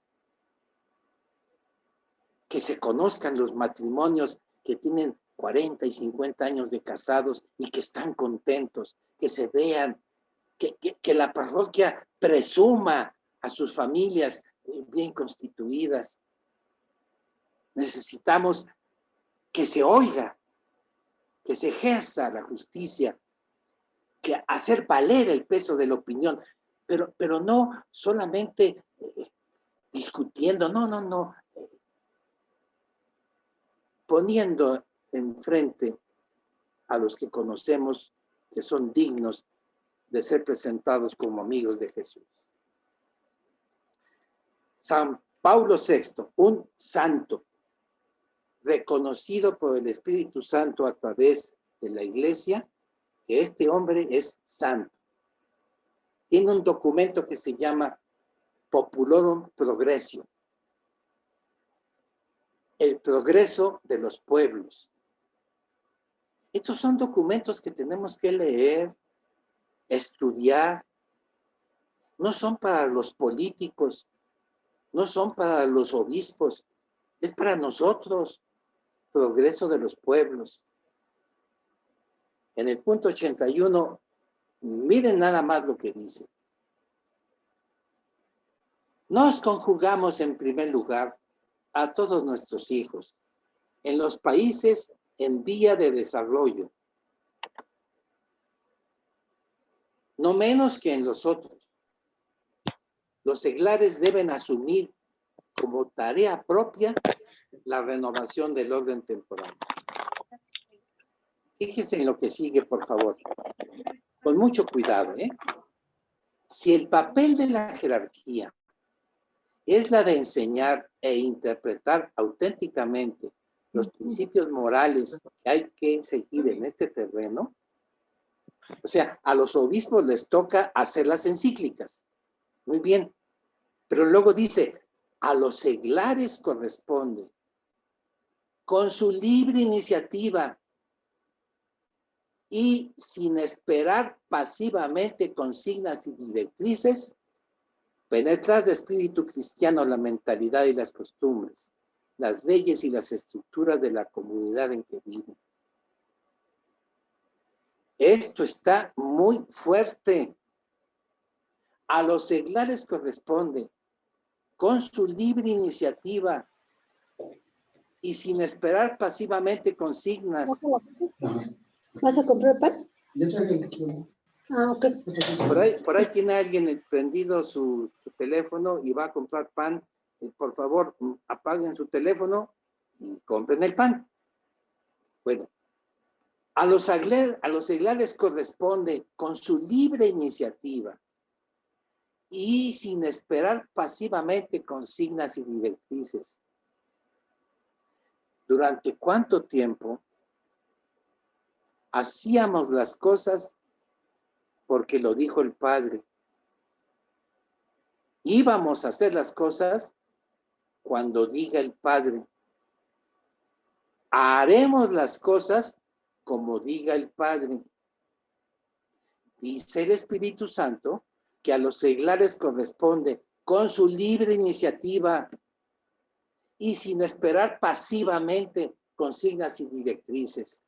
que se conozcan los matrimonios que tienen 40 y 50 años de casados y que están contentos, que se vean, que la parroquia presuma a sus familias bien constituidas. Necesitamos que se oiga, que se ejerza la justicia, que hacer valer el peso de la opinión, pero no solamente discutiendo, no, poniendo enfrente a los que conocemos que son dignos de ser presentados como amigos de Jesús. San Pablo VI, un santo, reconocido por el Espíritu Santo a través de la Iglesia, que este hombre es santo. Tiene un documento que se llama Populorum Progressio, el progreso de los pueblos. Estos son documentos que tenemos que leer, estudiar. No son para los políticos, no son para los obispos, es para nosotros. Progreso de los pueblos. En el punto 81, miren nada más lo que dice. Nos conjugamos en primer lugar a todos nuestros hijos en los países en vía de desarrollo, no menos que en los otros. Los seglares deben asumir como tarea propia la renovación del orden temporal. Fíjense en lo que sigue, por favor. Con mucho cuidado, ¿eh? Si el papel de la jerarquía es la de enseñar e interpretar auténticamente los principios morales que hay que seguir en este terreno, o sea, a los obispos les toca hacer las encíclicas. Muy bien. Pero luego dice, a los seglares corresponde, con su libre iniciativa y sin esperar pasivamente consignas y directrices, penetrar de espíritu cristiano la mentalidad y las costumbres, las leyes y las estructuras de la comunidad en que viven. Esto está muy fuerte. A los seglares corresponde, con su libre iniciativa y sin esperar pasivamente consignas. ¿Vas a comprar pan? Ah, ok. Por ahí tiene alguien prendido su teléfono y va a comprar pan. Por favor, apaguen su teléfono y compren el pan. Bueno, a los seglares corresponde, con su libre iniciativa y sin esperar pasivamente consignas y directrices. ¿Durante cuánto tiempo hacíamos las cosas porque lo dijo el Padre. Íbamos a hacer las cosas cuando diga el Padre. Haremos las cosas como diga el Padre. Dice el Espíritu Santo que a los seglares corresponde con su libre iniciativa y sin esperar pasivamente consignas y directrices.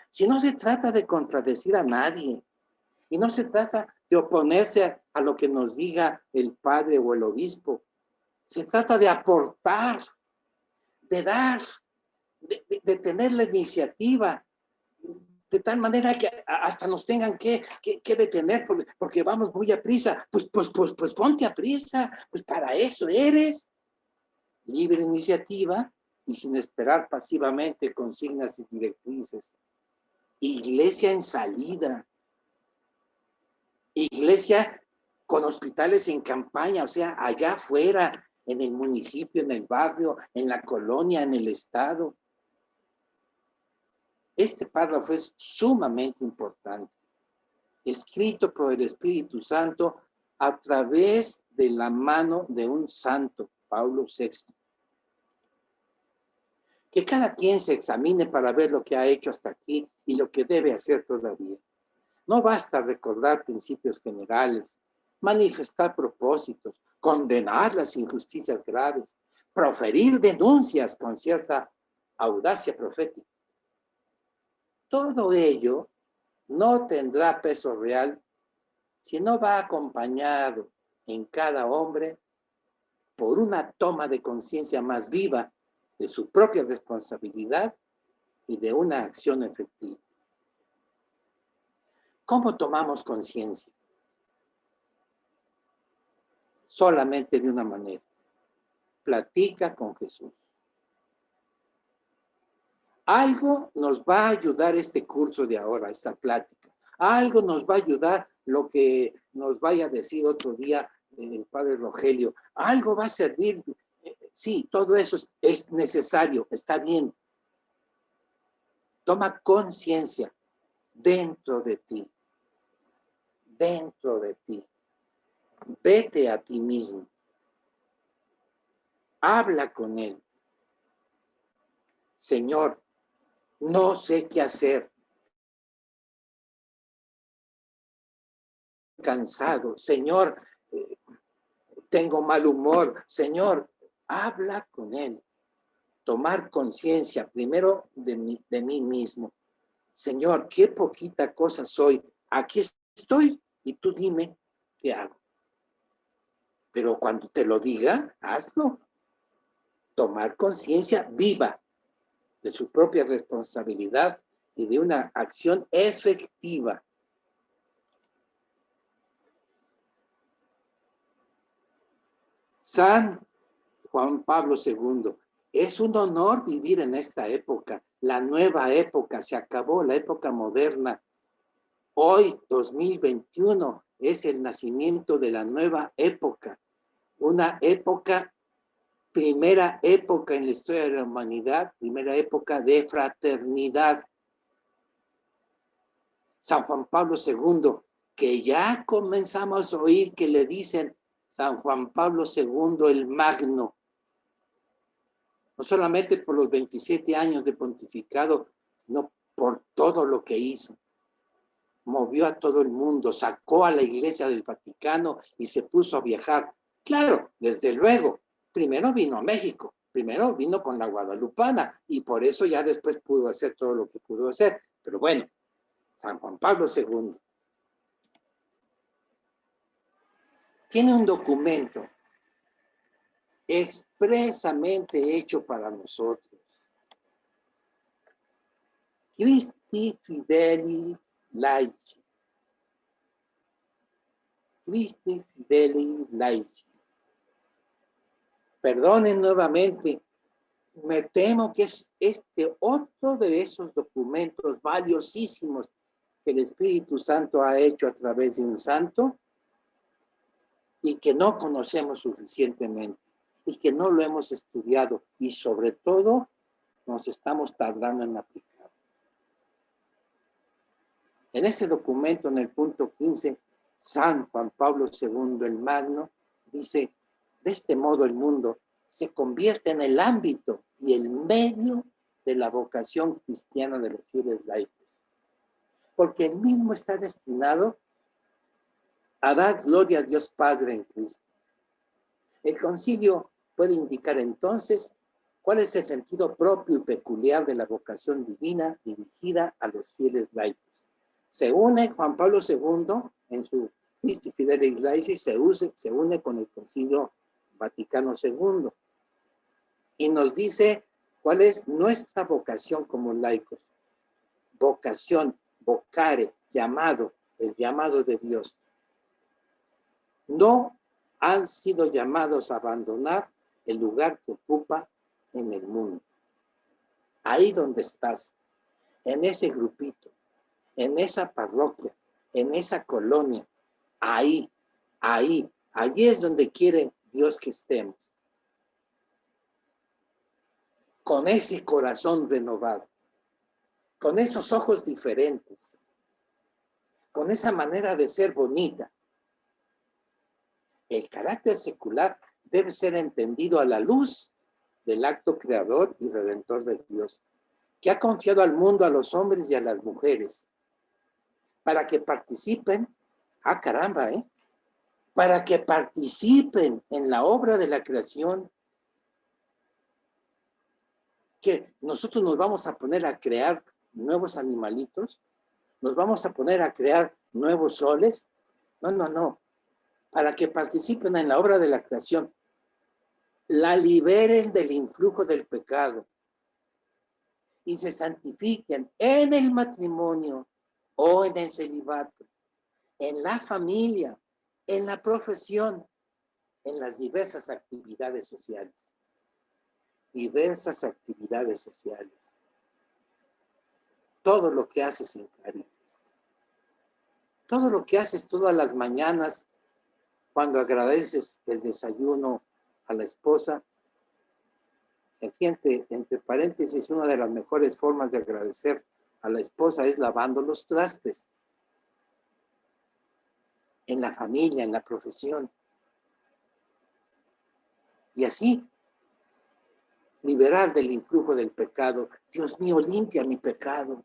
Si no se trata de contradecir a nadie y no se trata de oponerse a lo que nos diga el padre o el obispo, se trata de aportar, de dar, de tener la iniciativa, de tal manera que hasta nos tengan que detener porque vamos muy a prisa. Pues ponte a prisa, pues para eso eres. Libre iniciativa y sin esperar pasivamente consignas y directrices. Iglesia en salida. Iglesia con hospitales en campaña, o sea, allá afuera, en el municipio, en el barrio, en la colonia, en el estado. Este párrafo es sumamente importante, escrito por el Espíritu Santo a través de la mano de un santo, Pablo VI. Que cada quien se examine para ver lo que ha hecho hasta aquí y lo que debe hacer todavía. No basta recordar principios generales, manifestar propósitos, condenar las injusticias graves, proferir denuncias con cierta audacia profética. Todo ello no tendrá peso real si no va acompañado en cada hombre por una toma de conciencia más viva de su propia responsabilidad y de una acción efectiva. ¿Cómo tomamos conciencia? Solamente de una manera. Platica con Jesús. Algo nos va a ayudar este curso de ahora, esta plática. Algo nos va a ayudar lo que nos vaya a decir otro día el padre Rogelio. Algo va a servir. Sí, todo eso es necesario, está bien. Toma conciencia dentro de ti. Dentro de ti. Vete a ti mismo. Habla con él. Señor, no sé qué hacer. Cansado. Señor, tengo mal humor. Señor, habla con él. Tomar conciencia primero de mí mismo. Señor, qué poquita cosa soy. Aquí estoy y tú dime qué hago. Pero cuando te lo diga, hazlo. Tomar conciencia viva de su propia responsabilidad y de una acción efectiva. San Juan Pablo II, es un honor vivir en esta época, la nueva época, se acabó la época moderna. Hoy, 2021, es el nacimiento de la nueva época, una época, primera época en la historia de la humanidad, primera época de fraternidad. San Juan Pablo II, que ya comenzamos a oír que le dicen San Juan Pablo II el Magno, no solamente por los 27 años de pontificado, sino por todo lo que hizo. Movió a todo el mundo, sacó a la Iglesia del Vaticano y se puso a viajar. Claro, desde luego, primero vino a México, primero vino con la Guadalupana y por eso ya después pudo hacer todo lo que pudo hacer. Pero bueno, San Juan Pablo II tiene un documento expresamente hecho para nosotros. Christi Fideli Laici. Christi Fideli Laici. Perdonen nuevamente, me temo que es otro de esos documentos valiosísimos que el Espíritu Santo ha hecho a través de un santo y que no conocemos suficientemente y que no lo hemos estudiado y sobre todo nos estamos tardando en aplicar. En ese documento, en el punto 15, San Juan Pablo II, el Magno, dice, de este modo el mundo se convierte en el ámbito y el medio de la vocación cristiana de los fieles laicos, porque el mismo está destinado a dar gloria a Dios Padre en Cristo. El concilio puede indicar entonces cuál es el sentido propio y peculiar de la vocación divina dirigida a los fieles laicos. Se une Juan Pablo II en su Christi Fidelis Laici, se une con el Concilio Vaticano II y nos dice cuál es nuestra vocación como laicos. Vocación, vocare, llamado, el llamado de Dios. No han sido llamados a abandonar el lugar que ocupa en el mundo. Ahí donde estás, en ese grupito, en esa parroquia, en esa colonia, allí es donde quiere Dios que estemos. Con ese corazón renovado, con esos ojos diferentes, con esa manera de ser bonita. El carácter secular debe ser entendido a la luz del acto creador y redentor de Dios, que ha confiado al mundo, a los hombres y a las mujeres, para que participen, para que participen en la obra de la creación, que nosotros nos vamos a poner a crear nuevos animalitos, nos vamos a poner a crear nuevos soles, no, para que participen en la obra de la creación, la liberen del influjo del pecado y se santifiquen en el matrimonio o en el celibato, en la familia, en la profesión, en las diversas actividades sociales. Diversas actividades sociales. Todo lo que haces en Cáritas. Todo lo que haces todas las mañanas cuando agradeces el desayuno a la esposa. Aquí entre paréntesis, una de las mejores formas de agradecer a la esposa es lavando los trastes. En la familia, en la profesión. Y así, liberar del influjo del pecado. Dios mío, limpia mi pecado.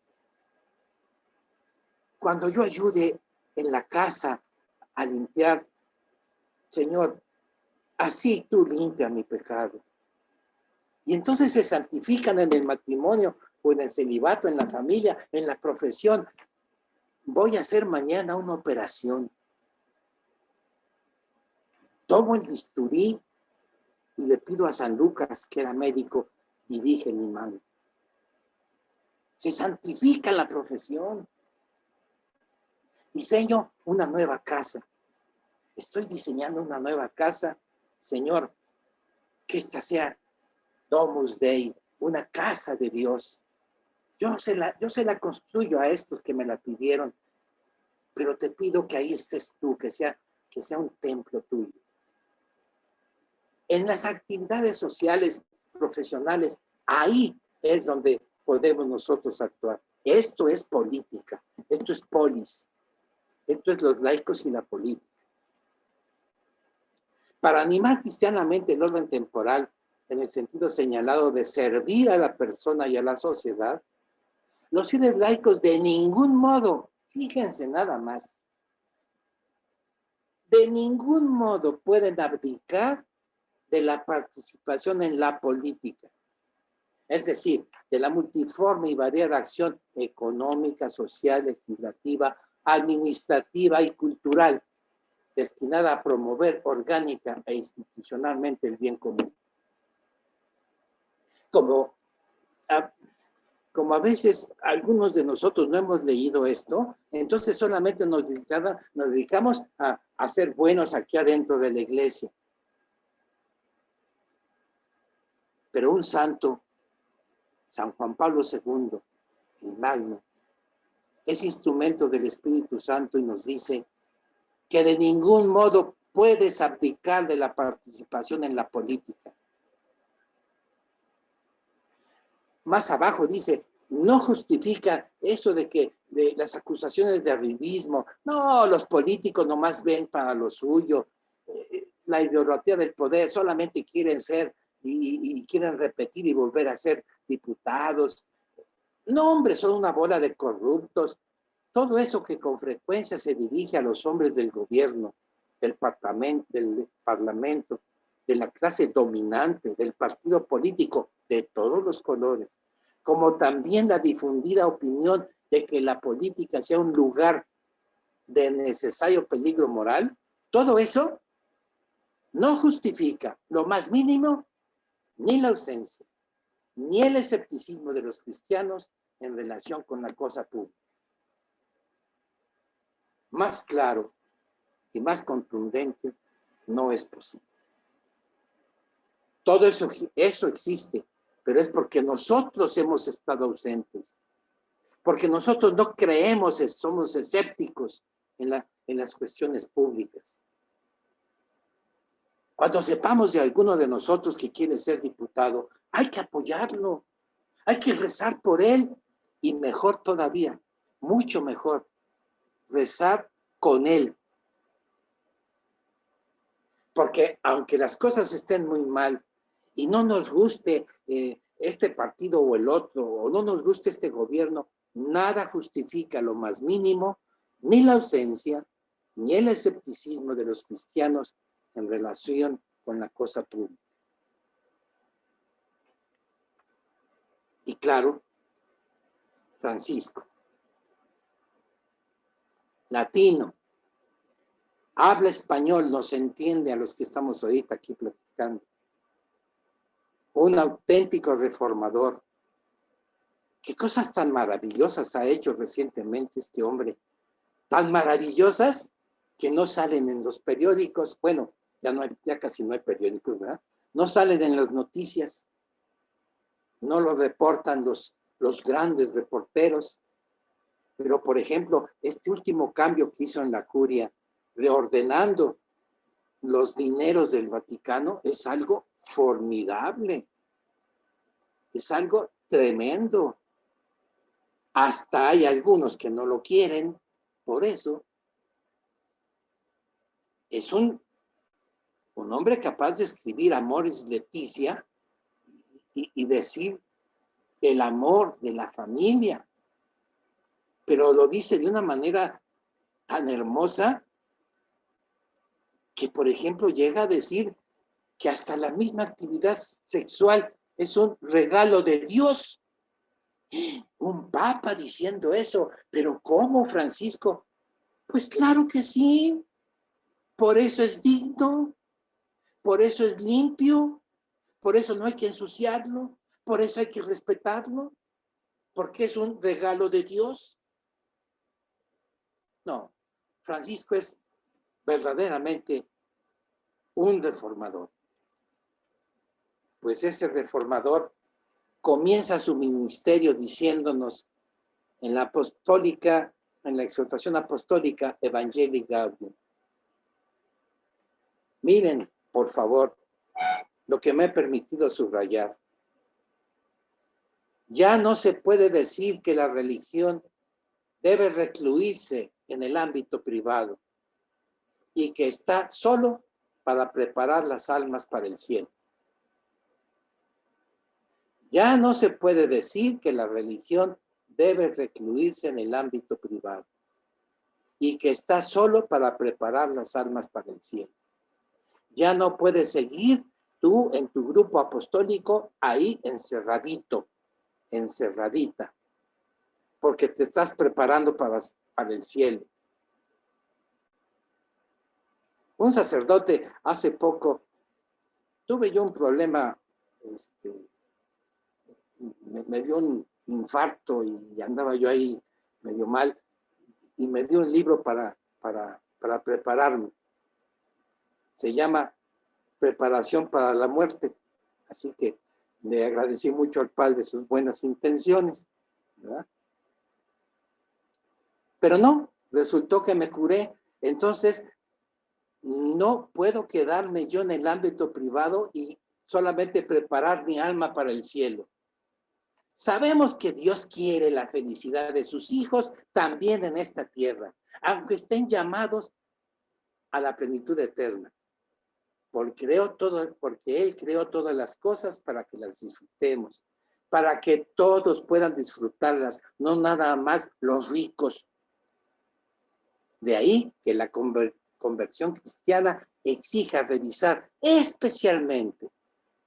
Cuando yo ayude en la casa a limpiar, Señor, así tú limpia mi pecado. Y entonces se santifican en el matrimonio o en el celibato, en la familia, en la profesión. Voy a hacer mañana una operación. Tomo el bisturí y le pido a San Lucas, que era médico, dirige mi mano. Se santifica la profesión. Diseño una nueva casa. Estoy diseñando una nueva casa. Señor, que esta sea Domus Dei, una casa de Dios. Yo se la construyo a estos que me la pidieron, pero te pido que ahí estés tú, que sea un templo tuyo. En las actividades sociales, profesionales, ahí es donde podemos nosotros actuar. Esto es política, esto es polis, esto es los laicos y la política. Para animar cristianamente el orden temporal, en el sentido señalado de servir a la persona y a la sociedad, los fieles laicos de ningún modo, fíjense nada más, de ningún modo pueden abdicar de la participación en la política. Es decir, de la multiforme y variada acción económica, social, legislativa, administrativa y cultural, destinada a promover orgánica e institucionalmente el bien común. Como a veces algunos de nosotros no hemos leído esto, entonces solamente nos dedicamos a ser buenos aquí adentro de la iglesia. Pero un santo, San Juan Pablo II, el Magno, es instrumento del Espíritu Santo y nos dice que de ningún modo puedes abdicar de la participación en la política. Más abajo dice, no justifica eso de que de las acusaciones de arribismo. No, los políticos nomás ven para lo suyo. La ideología del poder, solamente quieren ser y quieren repetir y volver a ser diputados. No, hombre, son una bola de corruptos. Todo eso que con frecuencia se dirige a los hombres del gobierno, del parlamento, de la clase dominante, del partido político, de todos los colores, como también la difundida opinión de que la política sea un lugar de necesario peligro moral, todo eso no justifica lo más mínimo ni la ausencia, ni el escepticismo de los cristianos en relación con la cosa pública. Más claro y más contundente no es posible. Todo eso existe, pero es porque nosotros hemos estado ausentes, porque nosotros no creemos, somos escépticos en las cuestiones públicas. Cuando sepamos de alguno de nosotros que quiere ser diputado, hay que apoyarlo, hay que rezar por él, y mejor todavía, mucho mejor, rezar con él. Porque aunque las cosas estén muy mal y no nos guste este partido o el otro, o no nos guste este gobierno, nada justifica lo más mínimo, ni la ausencia, ni el escepticismo de los cristianos en relación con la cosa pública. Y claro, Francisco, latino, habla español, nos entiende a los que estamos ahorita aquí platicando. Un auténtico reformador. ¿Qué cosas tan maravillosas ha hecho recientemente este hombre? Tan maravillosas que no salen en los periódicos. Bueno, ya casi no hay periódicos, ¿verdad? No salen en las noticias. No lo reportan los grandes reporteros. Pero, por ejemplo, este último cambio que hizo en la curia, reordenando los dineros del Vaticano, es algo formidable. Es algo tremendo. Hasta hay algunos que no lo quieren, por eso. Es un hombre capaz de escribir Amoris Laetitia y decir el amor de la familia, pero lo dice de una manera tan hermosa que, por ejemplo, llega a decir que hasta la misma actividad sexual es un regalo de Dios. Un papa diciendo eso, pero ¿cómo, Francisco? Pues claro que sí, por eso es digno, por eso es limpio, por eso no hay que ensuciarlo, por eso hay que respetarlo, porque es un regalo de Dios. No, Francisco es verdaderamente un reformador. Pues ese reformador comienza su ministerio diciéndonos en la apostólica, en la exhortación apostólica Evangelii Gaudium. Miren, por favor, lo que me he permitido subrayar. Ya no se puede decir que la religión debe recluirse en el ámbito privado y que está solo para preparar las almas para el cielo. Ya no se puede decir que la religión debe recluirse en el ámbito privado y que está solo para preparar las almas para el cielo. Ya no puedes seguir tú en tu grupo apostólico ahí encerradito, encerradita, porque te estás preparando para el cielo. Un sacerdote hace poco, tuve yo un problema, me dio un infarto y andaba yo ahí medio mal, y me dio un libro para prepararme. Se llama Preparación para la Muerte. Así que le agradecí mucho al padre sus buenas intenciones, ¿verdad? Pero no, resultó que me curé. Entonces, no puedo quedarme yo en el ámbito privado y solamente preparar mi alma para el cielo. Sabemos que Dios quiere la felicidad de sus hijos también en esta tierra, aunque estén llamados a la plenitud eterna. Porque Él creó todas las cosas para que las disfrutemos, para que todos puedan disfrutarlas, no nada más los ricos. De ahí que la conversión cristiana exija revisar especialmente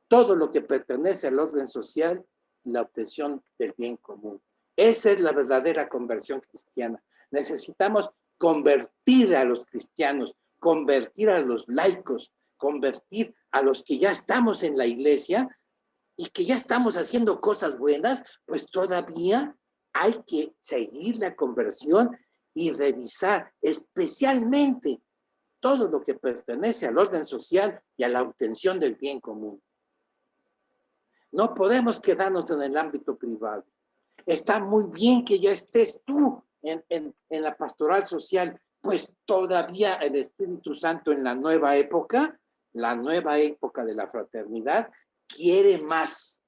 todo lo que pertenece al orden social y la obtención del bien común. Esa es la verdadera conversión cristiana. Necesitamos convertir a los cristianos, convertir a los laicos, convertir a los que ya estamos en la iglesia y que ya estamos haciendo cosas buenas, pues todavía hay que seguir la conversión y revisar especialmente todo lo que pertenece al orden social y a la obtención del bien común. No podemos quedarnos en el ámbito privado. Está muy bien que ya estés tú en la pastoral social, pues todavía el Espíritu Santo en la nueva época de la fraternidad, quiere más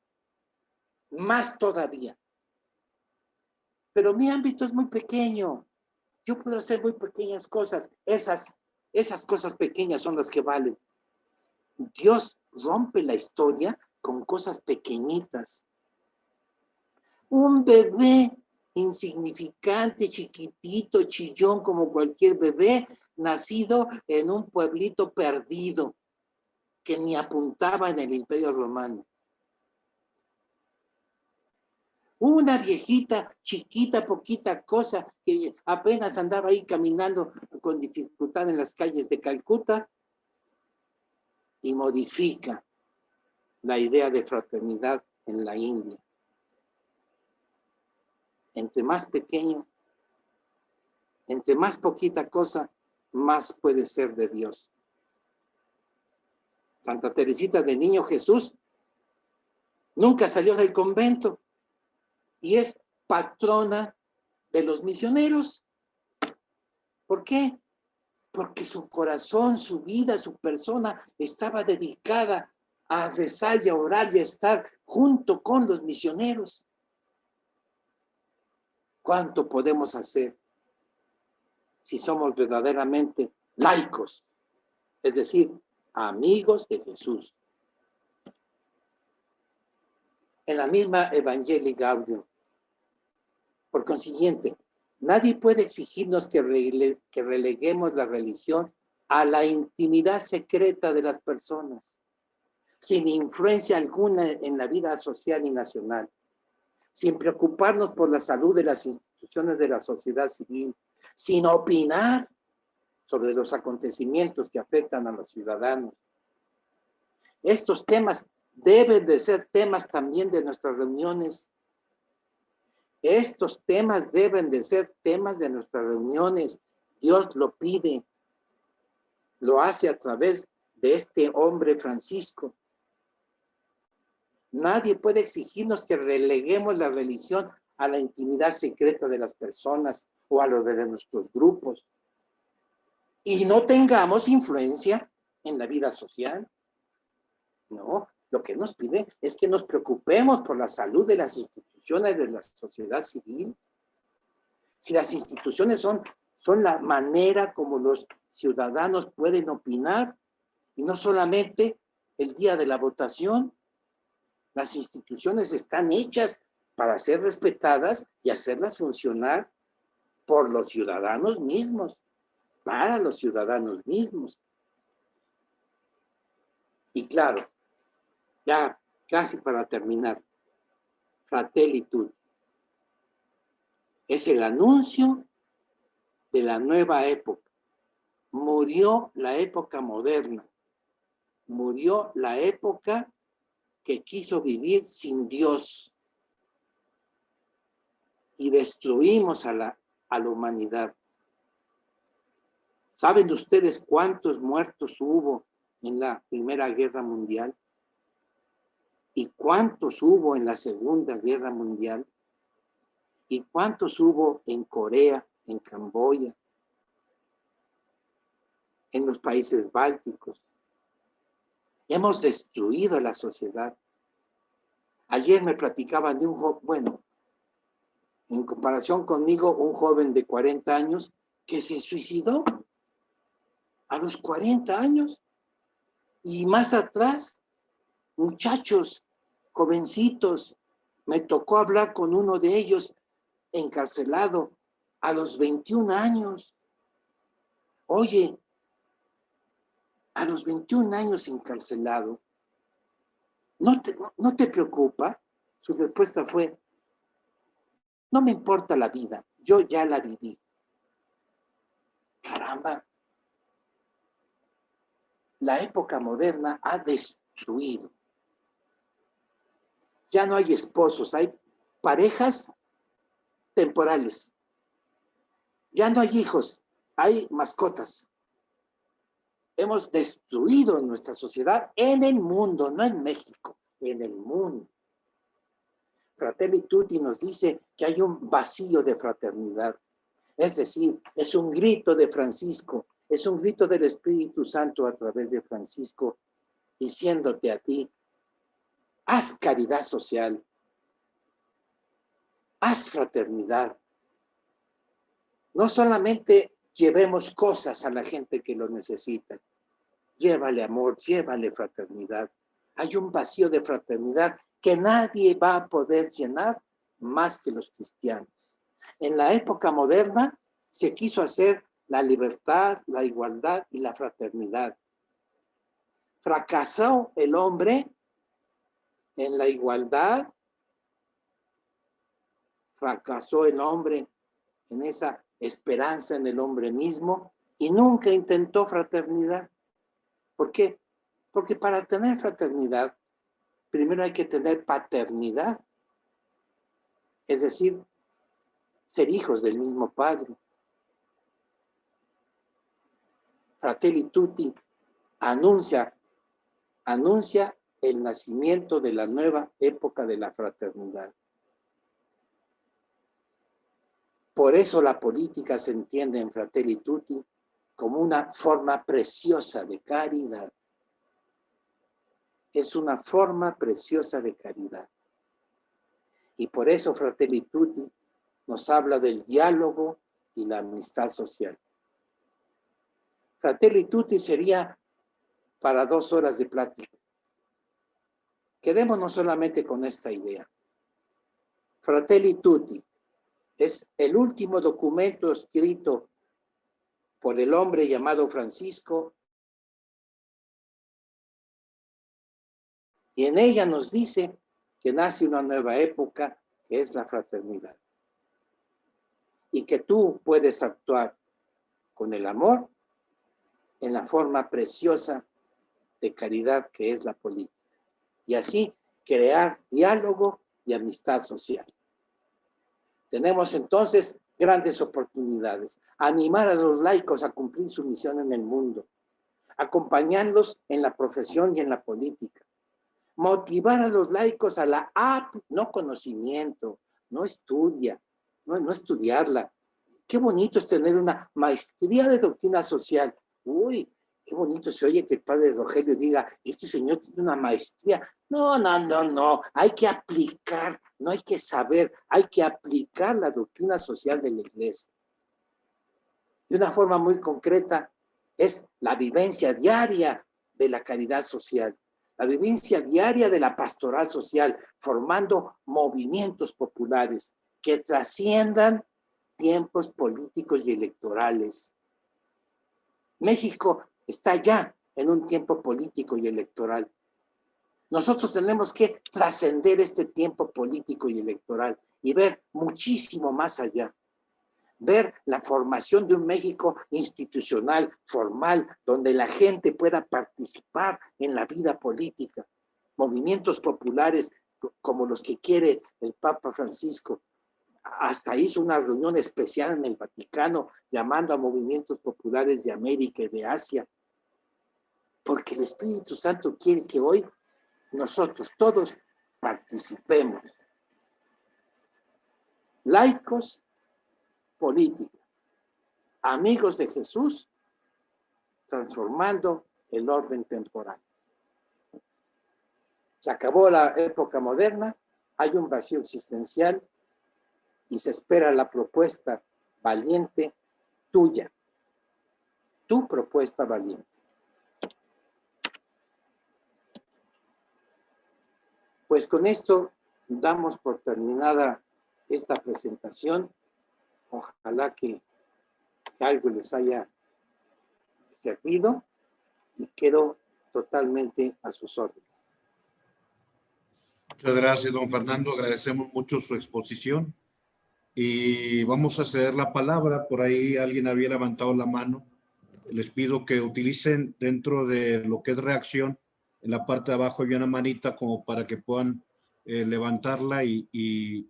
todavía. Pero mi ámbito es muy pequeño. Yo puedo hacer muy pequeñas cosas. Esas cosas pequeñas son las que valen. Dios rompe la historia con cosas pequeñitas. Un bebé insignificante, chiquitito, chillón, como cualquier bebé, nacido en un pueblito perdido, que ni apuntaba en el Imperio Romano. Una viejita, chiquita, poquita cosa, que apenas andaba ahí caminando con dificultad en las calles de Calcuta, y modifica la idea de fraternidad en la India. Entre más pequeño, entre más poquita cosa, más puede ser de Dios. Santa Teresita del Niño Jesús nunca salió del convento y es patrona de los misioneros. ¿Por qué? Porque su corazón, su vida, su persona estaba dedicada a rezar y a orar y a estar junto con los misioneros. ¿Cuánto podemos hacer si somos verdaderamente laicos? Es decir, amigos de Jesús. En la misma Evangelii Gaudium. Por consiguiente, nadie puede exigirnos que releguemos la religión a la intimidad secreta de las personas, sin influencia alguna en la vida social y nacional, sin preocuparnos por la salud de las instituciones de la sociedad civil, sin opinar sobre los acontecimientos que afectan a los ciudadanos. Estos temas deben de ser temas también de nuestras reuniones. Estos temas deben de ser temas de nuestras reuniones. Dios lo pide. Lo hace a través de este hombre Francisco. Nadie puede exigirnos que releguemos la religión a la intimidad secreta de las personas o a lo de nuestros grupos y no tengamos influencia en la vida social. No, lo que nos pide es que nos preocupemos por la salud de las instituciones de la sociedad civil. Si las instituciones son la manera como los ciudadanos pueden opinar, y no solamente el día de la votación. Las instituciones están hechas para ser respetadas y hacerlas funcionar por los ciudadanos mismos, para los ciudadanos mismos. Y claro, ya casi para terminar, Fratelli Tutti es el anuncio de la nueva época. Murió la época moderna, murió la época que quiso vivir sin Dios y destruimos a la humanidad. ¿Saben ustedes cuántos muertos hubo en la Primera Guerra Mundial? ¿Y cuántos hubo en la Segunda Guerra Mundial? ¿Y cuántos hubo en Corea, en Camboya, en los países bálticos? Hemos destruido la sociedad. Ayer me platicaban de un joven, bueno, en comparación conmigo, un joven de 40 años que se suicidó a los 40 años. Y más atrás, muchachos, jovencitos, me tocó hablar con uno de ellos encarcelado a los 21 años. Oye, a los 21 años encarcelado, ¿no te preocupa? Su respuesta fue, no me importa la vida, yo ya la viví. Caramba, la época moderna ha destruido. Ya no hay esposos, hay parejas temporales. Ya no hay hijos, hay mascotas. Hemos destruido nuestra sociedad en el mundo, no en México, en el mundo. Fratelli Tutti nos dice que hay un vacío de fraternidad. Es decir, es un grito de Francisco, es un grito del Espíritu Santo a través de Francisco, diciéndote a ti, haz caridad social, haz fraternidad. No solamente llevemos cosas a la gente que lo necesita, llévale amor, llévale fraternidad. Hay un vacío de fraternidad que nadie va a poder llenar más que los cristianos. En la época moderna se quiso hacer la libertad, la igualdad y la fraternidad. Fracasó el hombre en la igualdad, fracasó el hombre en esa esperanza en el hombre mismo y nunca intentó fraternidad. ¿Por qué? Porque para tener fraternidad, primero hay que tener paternidad, es decir, ser hijos del mismo Padre. Fratelli Tutti anuncia el nacimiento de la nueva época de la fraternidad. Por eso la política se entiende en Fratelli Tutti como una forma preciosa de caridad. Es una forma preciosa de caridad. Y por eso Fratelli Tutti nos habla del diálogo y la amistad social. Fratelli Tutti sería para 2 horas de plática. Quedémonos solamente con esta idea. Fratelli Tutti es el último documento escrito por el hombre llamado Francisco y en ella nos dice que nace una nueva época que es la fraternidad y que tú puedes actuar con el amor en la forma preciosa de caridad que es la política y así crear diálogo y amistad social. Tenemos entonces grandes oportunidades. Animar a los laicos a cumplir su misión en el mundo. Acompañarlos en la profesión y en la política. Motivar a los laicos a la no conocimiento, no estudia, no estudiarla. Qué bonito es tener una maestría de doctrina social. Uy, qué bonito se oye que el padre Rogelio diga, este señor tiene una maestría. No. Hay que aplicar, no hay que saber, hay que aplicar la doctrina social de la iglesia. De una forma muy concreta, es la vivencia diaria de la caridad social, la vivencia diaria de la pastoral social, formando movimientos populares que trasciendan tiempos políticos y electorales. México está ya en un tiempo político y electoral. Nosotros tenemos que trascender este tiempo político y electoral y ver muchísimo más allá. Ver la formación de un México institucional, formal, donde la gente pueda participar en la vida política. Movimientos populares como los que quiere el Papa Francisco. Hasta hizo una reunión especial en el Vaticano llamando a movimientos populares de América y de Asia. Porque el Espíritu Santo quiere que hoy nosotros todos participemos. Laicos, política, amigos de Jesús, transformando el orden temporal. Se acabó la época moderna, hay un vacío existencial y se espera la propuesta valiente tuya, tu propuesta valiente. Pues con esto damos por terminada esta presentación. Ojalá que algo les haya servido y quedo totalmente a sus órdenes. Muchas gracias, don Fernando. Agradecemos mucho su exposición y vamos a ceder la palabra. Por ahí alguien había levantado la mano. Les pido que utilicen dentro de lo que es reacción, en la parte de abajo hay una manita como para que puedan levantarla y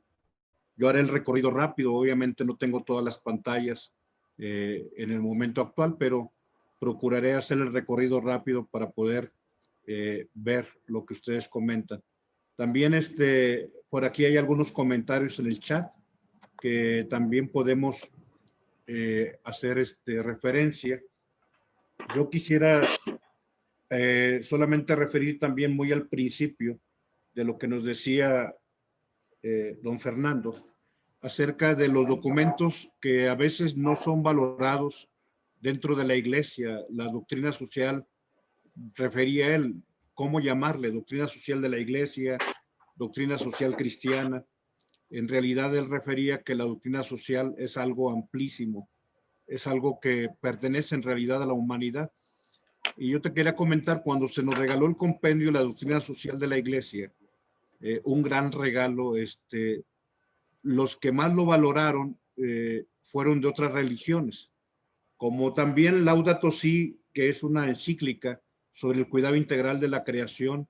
yo haré el recorrido rápido. Obviamente no tengo todas las pantallas en el momento actual, pero procuraré hacer el recorrido rápido para poder ver lo que ustedes comentan. También por aquí hay algunos comentarios en el chat que también podemos hacer referencia. Yo quisiera solamente referir también muy al principio de lo que nos decía don Fernando acerca de los documentos que a veces no son valorados dentro de la iglesia. La doctrina social, refería él, ¿cómo llamarle? Doctrina social de la iglesia, doctrina social cristiana. En realidad él refería que la doctrina social es algo amplísimo, es algo que pertenece en realidad a la humanidad. Y yo te quería comentar, cuando se nos regaló el compendio de la doctrina social de la iglesia, un gran regalo, los que más lo valoraron fueron de otras religiones, como también Laudato Si, que es una encíclica sobre el cuidado integral de la creación.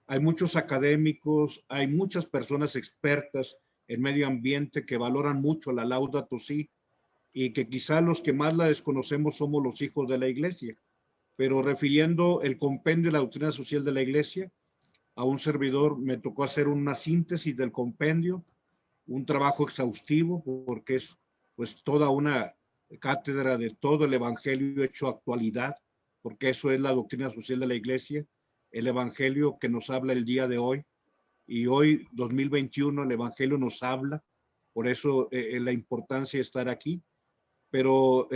Hay muchos académicos, hay muchas personas expertas en medio ambiente que valoran mucho la Laudato Si y que quizá los que más la desconocemos somos los hijos de la iglesia. Pero refiriendo el compendio de la doctrina social de la iglesia, a un servidor me tocó hacer una síntesis del compendio, un trabajo exhaustivo, porque es pues toda una cátedra de todo el evangelio hecho actualidad, porque eso es la doctrina social de la iglesia, el evangelio que nos habla el día de hoy. Y hoy, 2021, el evangelio nos habla, por eso la importancia de estar aquí. Pero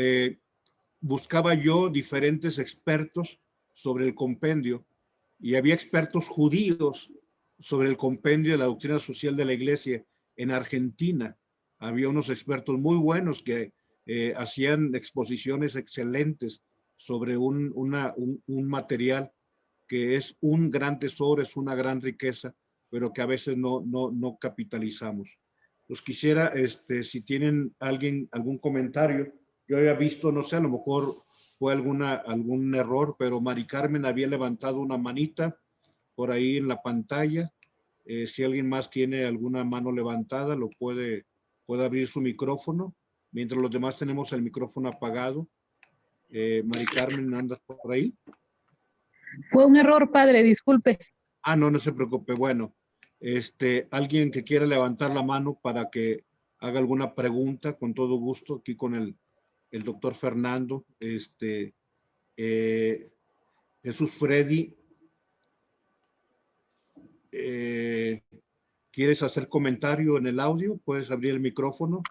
buscaba yo diferentes expertos sobre el compendio y había expertos judíos sobre el compendio de la doctrina social de la iglesia. En Argentina había unos expertos muy buenos que hacían exposiciones excelentes sobre un material que es un gran tesoro, es una gran riqueza, pero que a veces no capitalizamos. Pues quisiera, si tienen algún comentario. Yo había visto, no sé, a lo mejor fue algún error, pero Mari Carmen había levantado una manita por ahí en la pantalla. Si alguien más tiene alguna mano levantada, puede abrir su micrófono, mientras los demás tenemos el micrófono apagado. Mari Carmen, ¿andas por ahí? Fue un error, padre, disculpe. No se preocupe. Bueno, alguien que quiera levantar la mano para que haga alguna pregunta, con todo gusto, aquí con el doctor Fernando, Jesús Freddy, ¿quieres hacer comentario en el audio? ¿Puedes abrir el micrófono?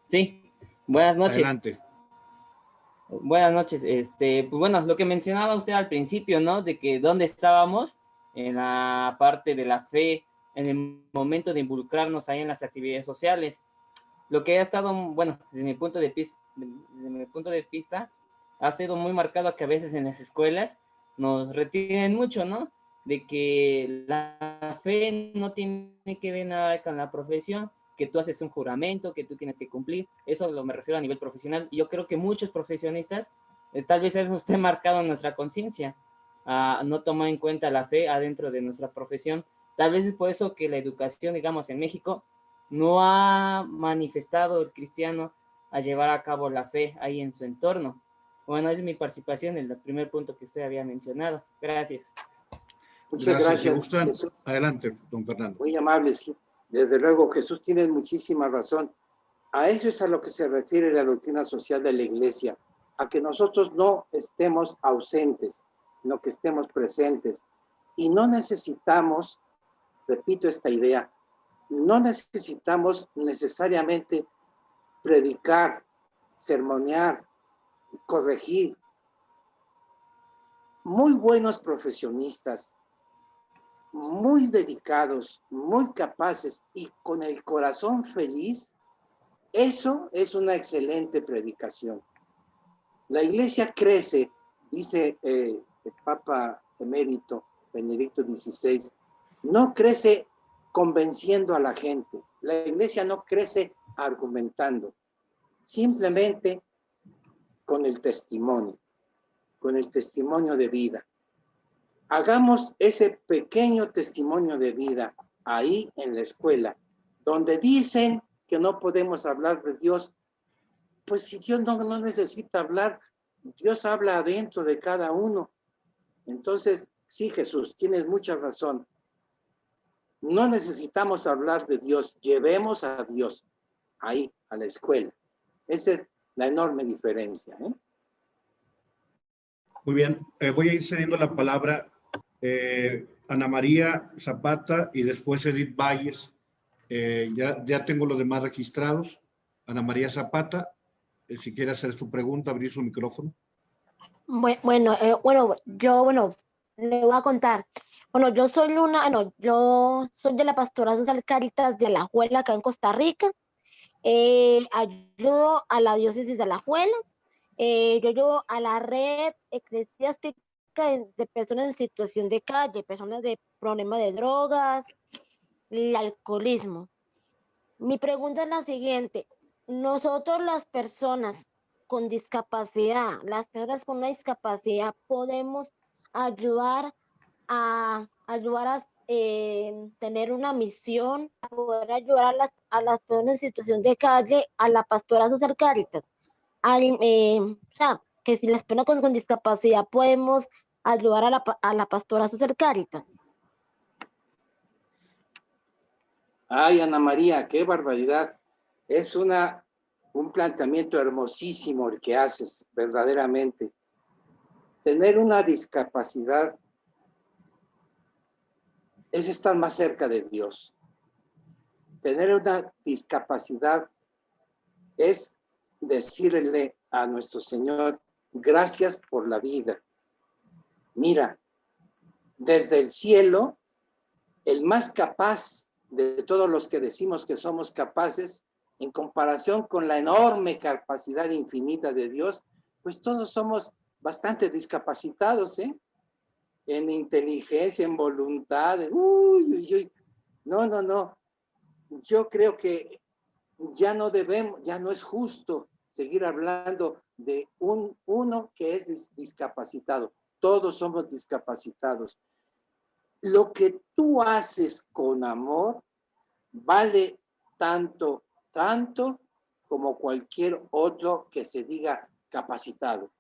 Sí, buenas noches. Adelante. Buenas noches. Pues bueno, lo que mencionaba usted al principio, ¿no? De que dónde estábamos en la parte de la fe, en el momento de involucrarnos ahí en las actividades sociales. Lo que ha estado, bueno, desde mi punto de vista, ha sido muy marcado que a veces en las escuelas nos retienen mucho, ¿no? De que la fe no tiene que ver nada con la profesión, que tú haces un juramento, que tú tienes que cumplir. Eso me refiero a nivel profesional. Y yo creo que muchos profesionistas, tal vez eso esté marcado en nuestra conciencia, no tomar en cuenta la fe adentro de nuestra profesión. Tal vez es por eso que la educación, digamos, en México, no ha manifestado el cristiano a llevar a cabo la fe ahí en su entorno. Bueno, es mi participación en el primer punto que usted había mencionado. Gracias. Muchas gracias. Jesús. Adelante, don Fernando. Muy amable, sí. Desde luego, Jesús tiene muchísima razón. A eso es a lo que se refiere la doctrina social de la iglesia. a que nosotros no estemos ausentes, sino que estemos presentes. Y no necesitamos, repito esta idea, no necesitamos necesariamente predicar, sermonear, corregir. Muy buenos profesionistas, muy dedicados, muy capaces y con el corazón feliz, eso es una excelente predicación. La iglesia crece, dice el Papa emérito Benedicto XVI, no crece convenciendo a la gente. La iglesia no crece argumentando, simplemente con el testimonio de vida. Hagamos ese pequeño testimonio de vida ahí en la escuela, donde dicen que no podemos hablar de Dios. Pues si Dios no necesita hablar, Dios habla adentro de cada uno. Entonces, sí, Jesús, tienes mucha razón. No necesitamos hablar de Dios, llevemos a Dios ahí, a la escuela. Esa es la enorme diferencia, ¿eh? Muy bien, voy a ir cediendo la palabra Ana María Zapata y después Edith Valles. Ya tengo los demás registrados. Ana María Zapata, si quiere hacer su pregunta, abrir su micrófono. Bueno, yo le voy a contar. Bueno, yo soy yo soy de la Pastoral Social Cáritas de Alajuela, acá en Costa Rica. Ayudo a la diócesis de Alajuela. Yo ayudo a la red eclesiástica de personas en situación de calle, personas de problemas de drogas, el alcoholismo. Mi pregunta es la siguiente. Nosotros las personas con discapacidad, las personas con una discapacidad, podemos ayudar a tener una misión, poder ayudar a las personas en situación de calle, a la Pastoral Social Cáritas. O sea, que si las personas con discapacidad podemos ayudar a la Pastoral Social Cáritas. Ay, Ana María, qué barbaridad. Es un planteamiento hermosísimo el que haces, verdaderamente. Tener una discapacidad es estar más cerca de Dios. Tener una discapacidad es decirle a nuestro Señor, gracias por la vida. Mira, desde el cielo, el más capaz de todos los que decimos que somos capaces, en comparación con la enorme capacidad infinita de Dios, pues todos somos bastante discapacitados, ¿eh? En inteligencia, en voluntad, No. Yo creo que ya no es justo seguir hablando de uno que es discapacitado. Todos somos discapacitados. Lo que tú haces con amor vale tanto como cualquier otro que se diga capacitado.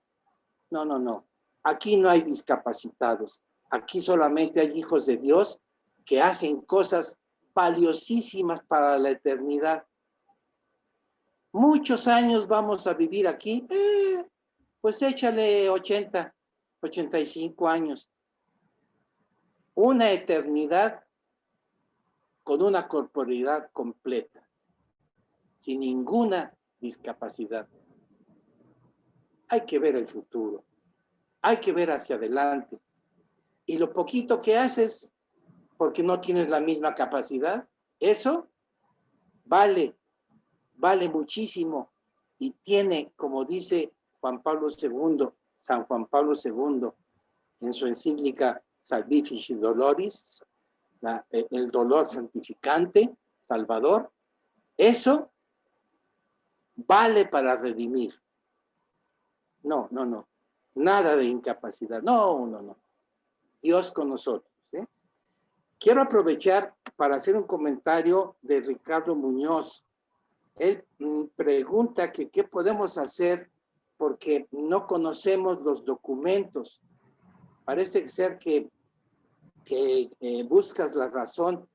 No. Aquí no hay discapacitados. Aquí solamente hay hijos de Dios que hacen cosas valiosísimas para la eternidad. Muchos años vamos a vivir aquí, pues échale 80, 85 años. Una eternidad con una corporeidad completa, sin ninguna discapacidad. Hay que ver el futuro, hay que ver hacia adelante. Y lo poquito que haces, porque no tienes la misma capacidad, eso vale muchísimo y tiene, como dice San Juan Pablo II, en su encíclica Salvifici Doloris, el dolor santificante, salvador, eso vale para redimir. No. Nada de incapacidad. No. Dios con nosotros, ¿eh? Quiero aprovechar para hacer un comentario de Ricardo Muñoz. Él pregunta que qué podemos hacer porque no conocemos los documentos. Parece ser que buscas la razón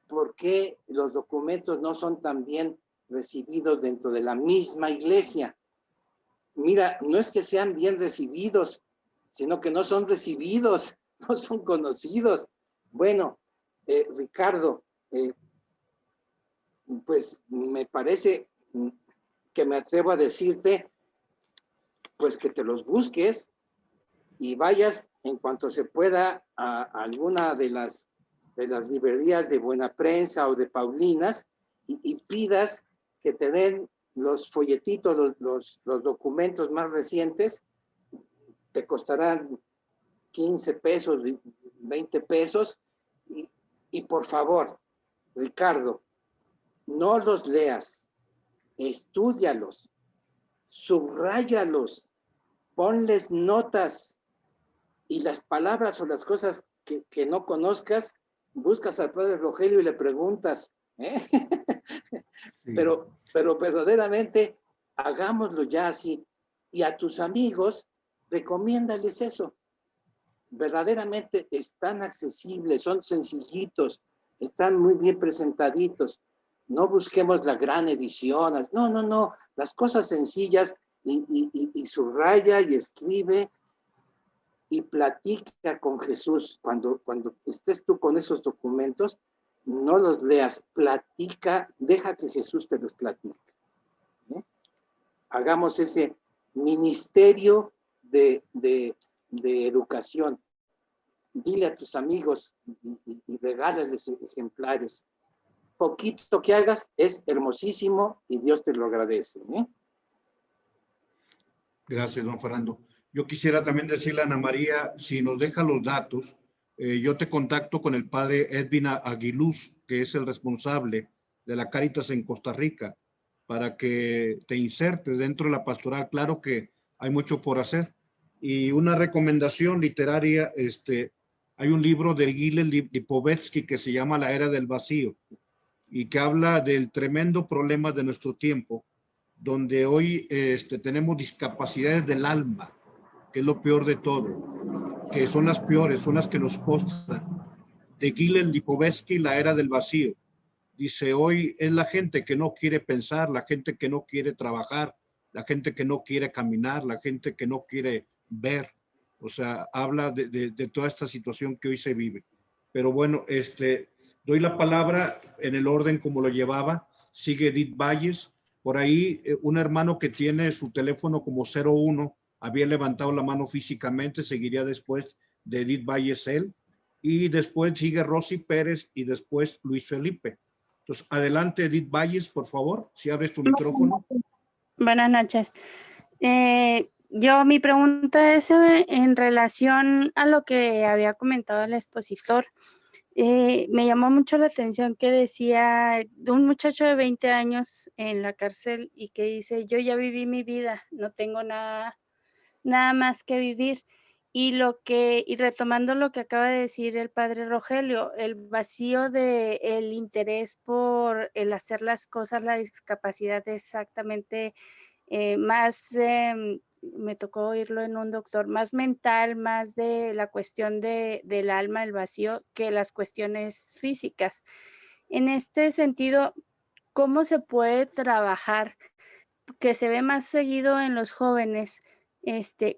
por qué los documentos no son tan bien recibidos dentro de la misma iglesia. mira, no es que sean bien recibidos, sino que no son recibidos, no son conocidos. Bueno, Ricardo, pues me parece que me atrevo a decirte, pues que te los busques y vayas en cuanto se pueda a alguna de las librerías de Buena Prensa o de Paulinas y pidas que te den los folletitos, los documentos más recientes. Te costarán 15 pesos, 20 pesos. Y por favor, Ricardo, no los leas, estúdialos, subráyalos, ponles notas y las palabras o las cosas que no conozcas, buscas al padre Rogelio y le preguntas, ¿eh? Sí. Pero verdaderamente hagámoslo ya así. Y a tus amigos, recomiéndales eso. Verdaderamente están accesibles, son sencillitos, están muy bien presentaditos. No busquemos la gran edición, no, las cosas sencillas y subraya y escribe y platica con Jesús. Cuando estés tú con esos documentos, no los leas, platica, deja que Jesús te los platique. Hagamos ese ministerio de educación. Dile a tus amigos y regálales ejemplares. Poquito que hagas es hermosísimo y Dios te lo agradece. Gracias, don Fernando. Yo quisiera también decirle a Ana María, si nos deja los datos, yo te contacto con el padre Edwin Aguiluz, que es el responsable de la Cáritas en Costa Rica, para que te insertes dentro de la pastoral. Claro que hay mucho por hacer. Y una recomendación literaria, hay un libro de Gilel Lipovetsky que se llama La Era del Vacío y que habla del tremendo problema de nuestro tiempo, donde hoy tenemos discapacidades del alma, que es lo peor de todo, que son las peores, son las que nos postran. De Gilel Lipovetsky, La Era del Vacío. Dice, hoy es la gente que no quiere pensar, la gente que no quiere trabajar, la gente que no quiere caminar, la gente que no quiere ver. O sea, habla de toda esta situación que hoy se vive. Pero bueno, doy la palabra en el orden como lo llevaba. Sigue Edith Valles. Por ahí, un hermano que tiene su teléfono como 01, había levantado la mano físicamente, seguiría después de Edith Valles él. Y después sigue Rosy Pérez y después Luis Felipe. Entonces, adelante, Edith Valles, por favor, si abres tu micrófono. Buenas noches. Mi pregunta es en relación a lo que había comentado el expositor. Me llamó mucho la atención que decía de un muchacho de 20 años en la cárcel y que dice, yo ya viví mi vida, no tengo nada más que vivir. Y retomando lo que acaba de decir el padre Rogelio, el vacío el interés por el hacer las cosas, la discapacidad exactamente más, me tocó oírlo en un doctor, más mental, más de la cuestión del alma, el vacío, que las cuestiones físicas. En este sentido, ¿cómo se puede trabajar? Que se ve más seguido en los jóvenes,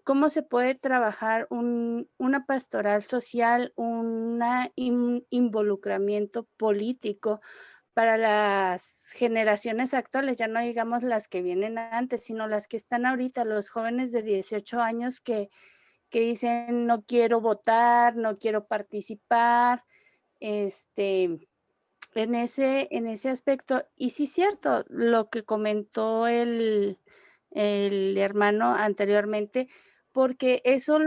cómo se puede trabajar una pastoral social, un involucramiento político para las generaciones actuales, ya no digamos las que vienen antes, sino las que están ahorita, los jóvenes de 18 años que dicen no quiero votar, no quiero participar, en ese aspecto. Y sí es cierto lo que comentó el hermano anteriormente, porque eso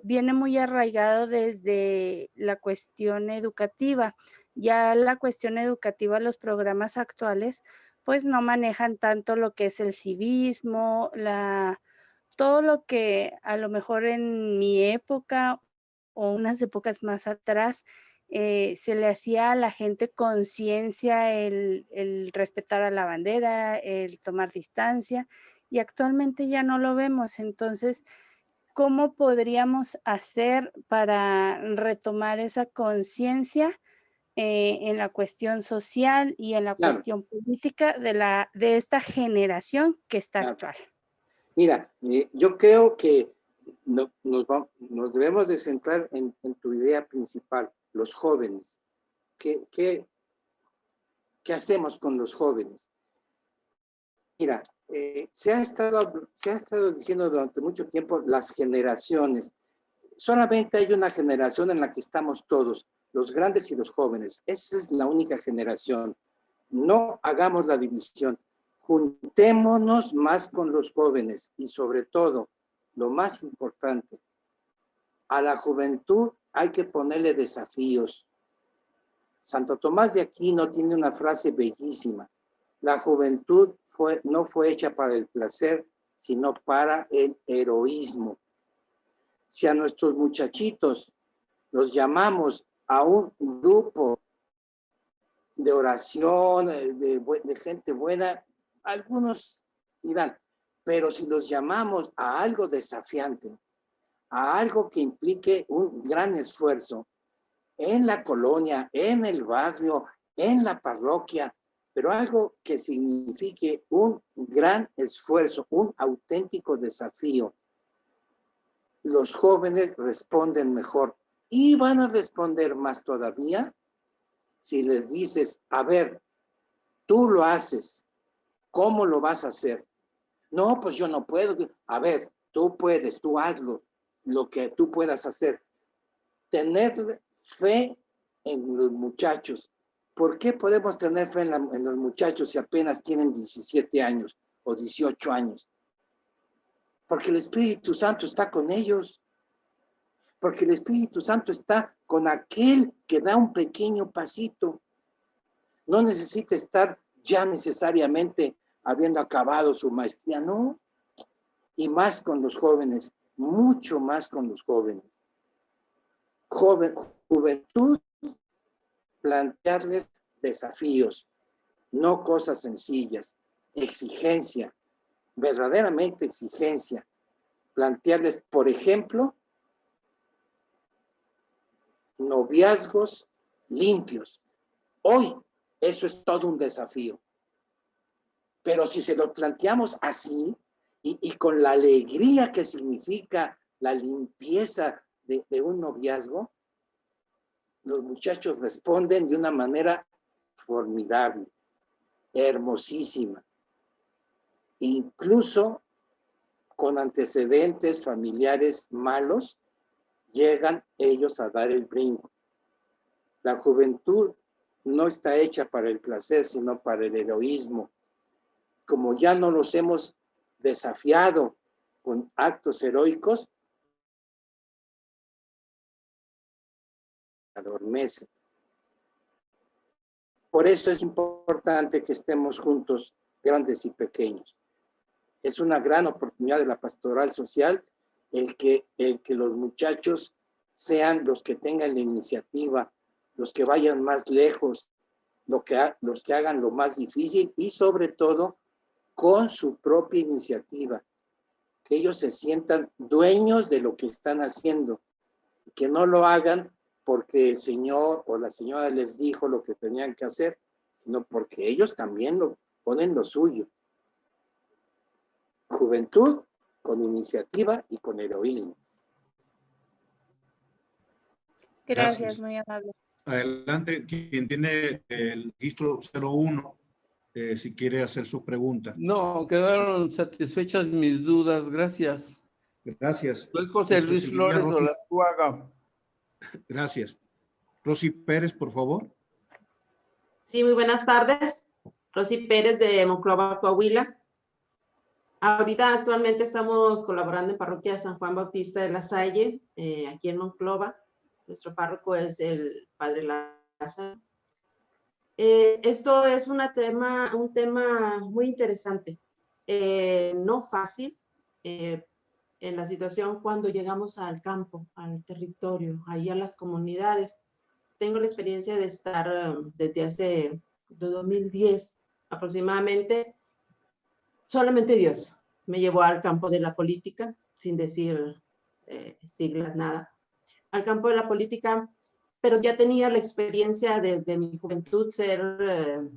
viene muy arraigado desde la cuestión educativa. Ya la cuestión educativa, los programas actuales, pues no manejan tanto lo que es el civismo, todo lo que a lo mejor en mi época o unas épocas más atrás se le hacía a la gente conciencia el respetar a la bandera, el tomar distancia, y actualmente ya no lo vemos. Entonces, ¿cómo podríamos hacer para retomar esa conciencia en la cuestión social y en la Claro. cuestión política de esta generación que está Claro. actual? Mira, yo creo que nos debemos de centrar en tu idea principal, los jóvenes. ¿Qué hacemos con los jóvenes? Mira, se ha estado diciendo durante mucho tiempo las generaciones. Solamente hay una generación en la que estamos todos, los grandes y los jóvenes. Esa es la única generación. No hagamos la división. Juntémonos más con los jóvenes y sobre todo, lo más importante, a la juventud hay que ponerle desafíos. Santo Tomás de Aquino tiene una frase bellísima. La juventud no fue hecha para el placer, sino para el heroísmo. Si a nuestros muchachitos los llamamos a un grupo de oración, de gente buena, algunos irán, pero si los llamamos a algo desafiante, a algo que implique un gran esfuerzo en la colonia, en el barrio, en la parroquia, pero algo que signifique un gran esfuerzo, un auténtico desafío, los jóvenes responden mejor y van a responder más todavía si les dices, a ver, tú lo haces, ¿cómo lo vas a hacer? No, pues yo no puedo. A ver, tú puedes, tú hazlo, lo que tú puedas hacer. Tener fe en los muchachos. ¿Por qué podemos tener fe en los muchachos si apenas tienen 17 años o 18 años? Porque el Espíritu Santo está con ellos. Porque el Espíritu Santo está con aquel que da un pequeño pasito. No necesita estar ya necesariamente habiendo acabado su maestría, no. Y más con los jóvenes, mucho más con los jóvenes. Juventud, plantearles desafíos, no cosas sencillas, exigencia, verdaderamente exigencia. Plantearles, por ejemplo, noviazgos limpios. Hoy eso es todo un desafío. Pero si se lo planteamos así y con la alegría que significa la limpieza de un noviazgo, los muchachos responden de una manera formidable, hermosísima. Incluso con antecedentes familiares malos, llegan ellos a dar el brinco. La juventud no está hecha para el placer, sino para el heroísmo. Como ya no los hemos desafiado con actos heroicos, adormece. Por eso es importante que estemos juntos, grandes y pequeños. Es una gran oportunidad de la pastoral social el que los muchachos sean los que tengan la iniciativa, los que vayan más lejos, los que hagan lo más difícil y sobre todo con su propia iniciativa, que ellos se sientan dueños de lo que están haciendo, que no lo hagan porque el señor o la señora les dijo lo que tenían que hacer, sino porque ellos también lo ponen lo suyo. Juventud con iniciativa y con heroísmo. Gracias, muy amable. Adelante, quien tiene el registro 01, si quiere hacer su pregunta. No, quedaron satisfechas mis dudas, gracias. Gracias. Soy José Luis Flores Olazuaga. Gracias. Rosy Pérez, por favor. Sí, muy buenas tardes. Rosy Pérez de Monclova, Coahuila. Ahorita actualmente estamos colaborando en Parroquia San Juan Bautista de la Salle, aquí en Monclova. Nuestro párroco es el Padre Lázaro. Esto es un tema muy interesante, no fácil, en la situación cuando llegamos al campo, al territorio, ahí a las comunidades. Tengo la experiencia de estar desde hace 2010 aproximadamente. Solamente Dios me llevó al campo de la política, sin decir siglas, nada. Al campo de la política, pero ya tenía la experiencia desde mi juventud, ser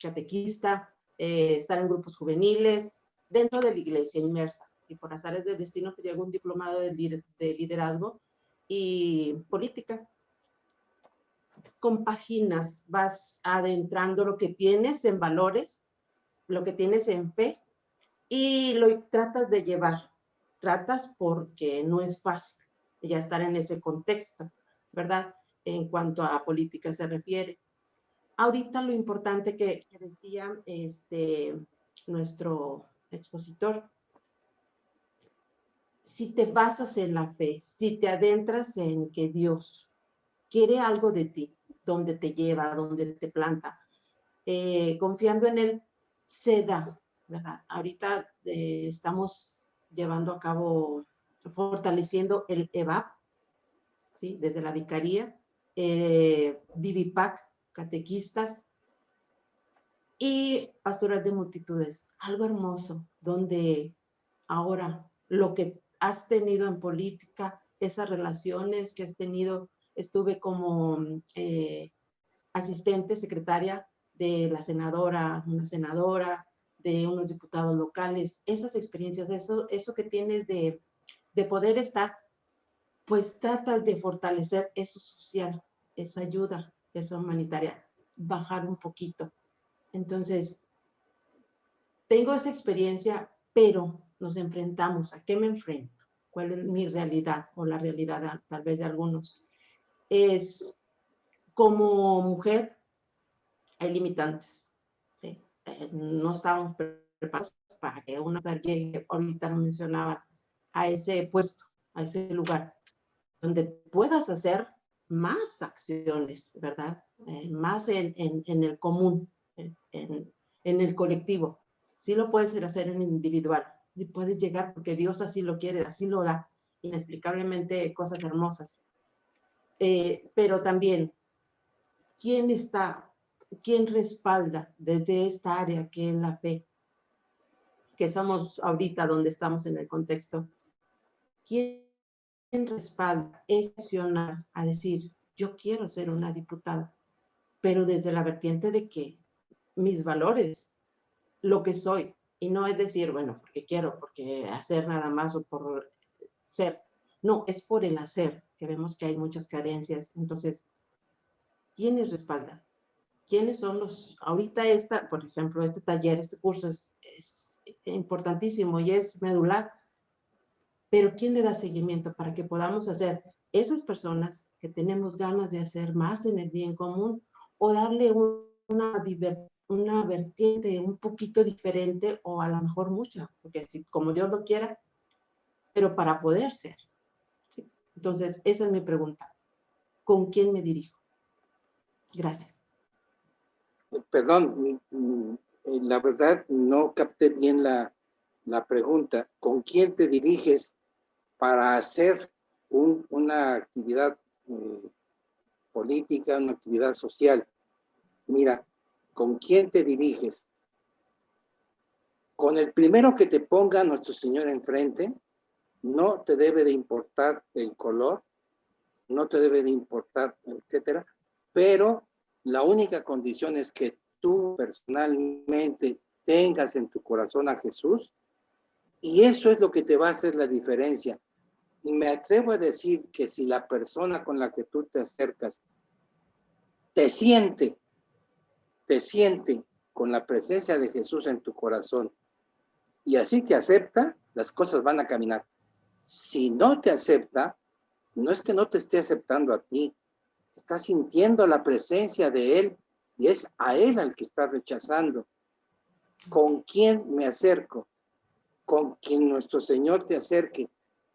catequista, estar en grupos juveniles, dentro de la iglesia inmersa. y por azares del destino pues, llegó un diplomado de liderazgo y política. Compaginas, vas adentrando lo que tienes en valores, lo que tienes en fe, y lo tratas de llevar. Tratas porque no es fácil ya estar en ese contexto, ¿verdad? En cuanto a política se refiere. Ahorita lo importante que decía nuestro expositor, si te basas en la fe, si te adentras en que Dios quiere algo de ti, donde te lleva, donde te planta, confiando en Él, se da, ¿verdad? Ahorita estamos llevando a cabo, fortaleciendo el EVAP, ¿sí? Desde la Vicaría, Divipac, catequistas y pastoral de multitudes. Algo hermoso, donde ahora lo que has tenido en política, esas relaciones que has tenido, estuve como asistente, secretaria de la senadora, una senadora, de unos diputados locales, esas experiencias, eso que tienes de poder estar, pues tratas de fortalecer eso social, esa ayuda, esa humanitaria, bajar un poquito. Entonces, tengo esa experiencia, pero nos enfrentamos. ¿A qué me enfrento? ¿Cuál es mi realidad o la realidad tal vez de algunos? Es como mujer, hay limitantes, ¿sí? No estamos preparados para que una mujer llegue, ahorita lo mencionaba, a ese puesto, a ese lugar, donde puedas hacer más acciones, ¿verdad? Más en el común, en el colectivo. Sí lo puedes hacer en el individual, y puedes llegar porque Dios así lo quiere, así lo da, inexplicablemente cosas hermosas. Pero también, ¿quién respalda desde esta área que es la fe? Que somos ahorita donde estamos en el contexto. ¿Quién respalda? Es accionar a decir, yo quiero ser una diputada, pero desde la vertiente de que mis valores, lo que soy, y no es decir, bueno, porque quiero, porque hacer nada más o por ser. No, es por el hacer, que vemos que hay muchas carencias. Entonces, ¿quiénes respaldan? ¿Quiénes son los? Ahorita por ejemplo, este taller, este curso es importantísimo y es medular, pero ¿quién le da seguimiento para que podamos hacer esas personas que tenemos ganas de hacer más en el bien común o darle una vertiente un poquito diferente o a lo mejor mucha, porque si, como Dios lo quiera, pero para poder ser? ¿Sí? Entonces, esa es mi pregunta. ¿Con quién me dirijo? Gracias. Perdón, la verdad no capté bien la pregunta. ¿Con quién te diriges para hacer una actividad política, una actividad social? Mira, ¿con quién te diriges? Con el primero que te ponga nuestro Señor enfrente, no te debe de importar el color, no te debe de importar, etcétera, pero la única condición es que tú personalmente tengas en tu corazón a Jesús, y eso es lo que te va a hacer la diferencia. Me atrevo a decir que si la persona con la que tú te acercas te siente con la presencia de Jesús en tu corazón y así te acepta, las cosas van a caminar. Si no te acepta, no es que no te esté aceptando a ti, está sintiendo la presencia de Él y es a Él al que está rechazando. ¿Con quién me acerco? Con quien nuestro Señor te acerque,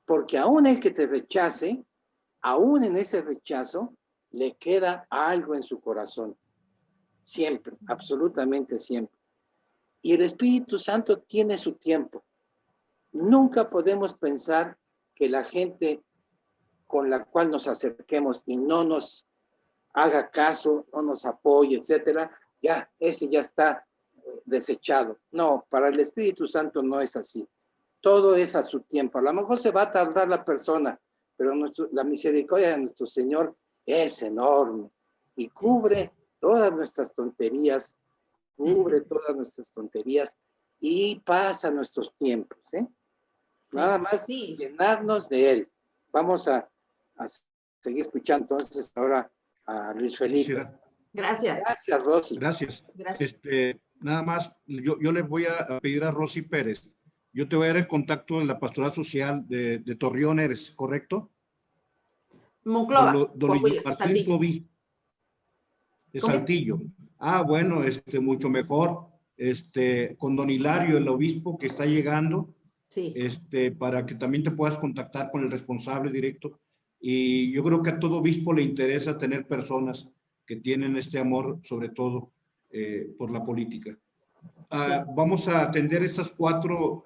porque aún el que te rechace, aún en ese rechazo, le queda algo en su corazón. Siempre, absolutamente siempre. Y el Espíritu Santo tiene su tiempo. Nunca podemos pensar que la gente con la cual nos acerquemos y no nos haga caso, no nos apoye, etcétera, ese ya está desechado. No, para el Espíritu Santo no es así. Todo es a su tiempo. A lo mejor se va a tardar la persona, pero la misericordia de nuestro Señor es enorme y cubre todas nuestras tonterías, y pasa nuestros tiempos, ¿eh? Nada más Sí. llenarnos de él. Vamos a seguir escuchando entonces ahora a Luis Felipe. Quisiera- Gracias. Gracias, Rosy. Gracias. Gracias. Nada más, yo le voy a pedir a Rosy Pérez. Yo te voy a dar el contacto de la Pastoral Social de Torreón, ¿eres correcto? Monclova, Don Martín Saltillo. Tobí, de ¿Cómo? Saltillo. Ah, bueno, mucho mejor. Con don Hilario, el obispo que está llegando, Sí. para que también te puedas contactar con el responsable directo. Y yo creo que a todo obispo le interesa tener personas que tienen este amor, sobre todo por la política. Vamos a atender estas 4